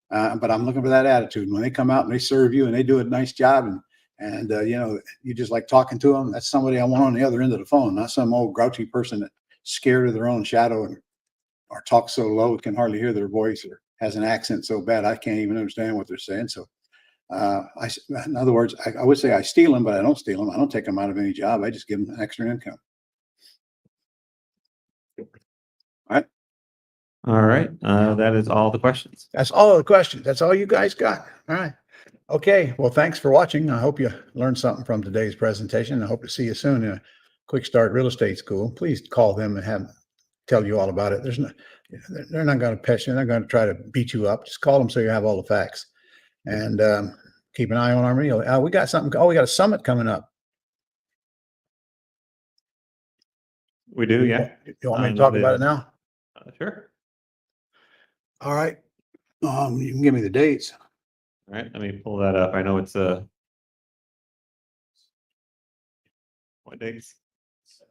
But I'm looking for that attitude. When they come out and they serve you and they do a nice job and you know, you just like talking to them, that's somebody I want on the other end of the phone, not some old grouchy person that's scared of their own shadow and or talks so low it can hardly hear their voice or has an accent so bad I can't even understand what they're saying. So in other words, I would say I steal them, but I don't steal them. I don't take them out of any job. I just give them extra income. All right. That is all the questions. That's all the questions. That's all you guys got. All right. Okay. Well, thanks for watching. I hope you learned something from today's presentation. I hope to see you soon in a Quick Start Real Estate School. Please call them and have them tell you all about it. They're not going to pest you. They're not going to try to beat you up. Just call them so you have all the facts. And keep an eye on our meal. We got something. Oh, we got a summit coming up. We do, yeah. You want me to talk about it now? Sure. All right. You can give me the dates. All right, let me pull that up. I know it's what dates? I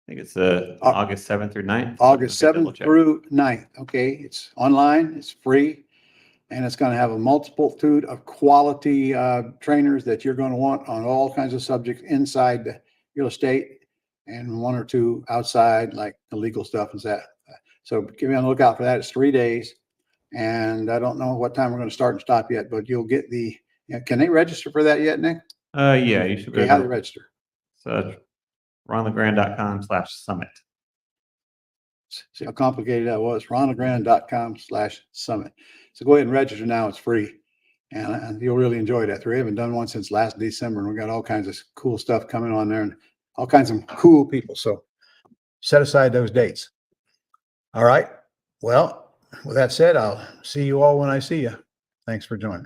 think it's August 7th through 9th. August Let me double 7th check. through 9th. Okay, it's online, it's free, and it's going to have a multitude of quality trainers that you're going to want on all kinds of subjects inside the real estate and one or two outside, like the legal stuff and that. So give me on the lookout for that. It's 3 days. And I don't know what time we're going to start and stop yet, but you'll get the, can they register for that yet, Nick? Yeah, you should be Okay, how do able they to. register? So ronlegrand.com/summit. See how complicated that was? ronaldgrand.com/summit. So go ahead and register now. It's free. And you'll really enjoy that. We haven't done one since last December, and we got all kinds of cool stuff coming on there and all kinds of cool people. So set aside those dates. All right. Well, with that said, I'll see you all when I see you. Thanks for joining.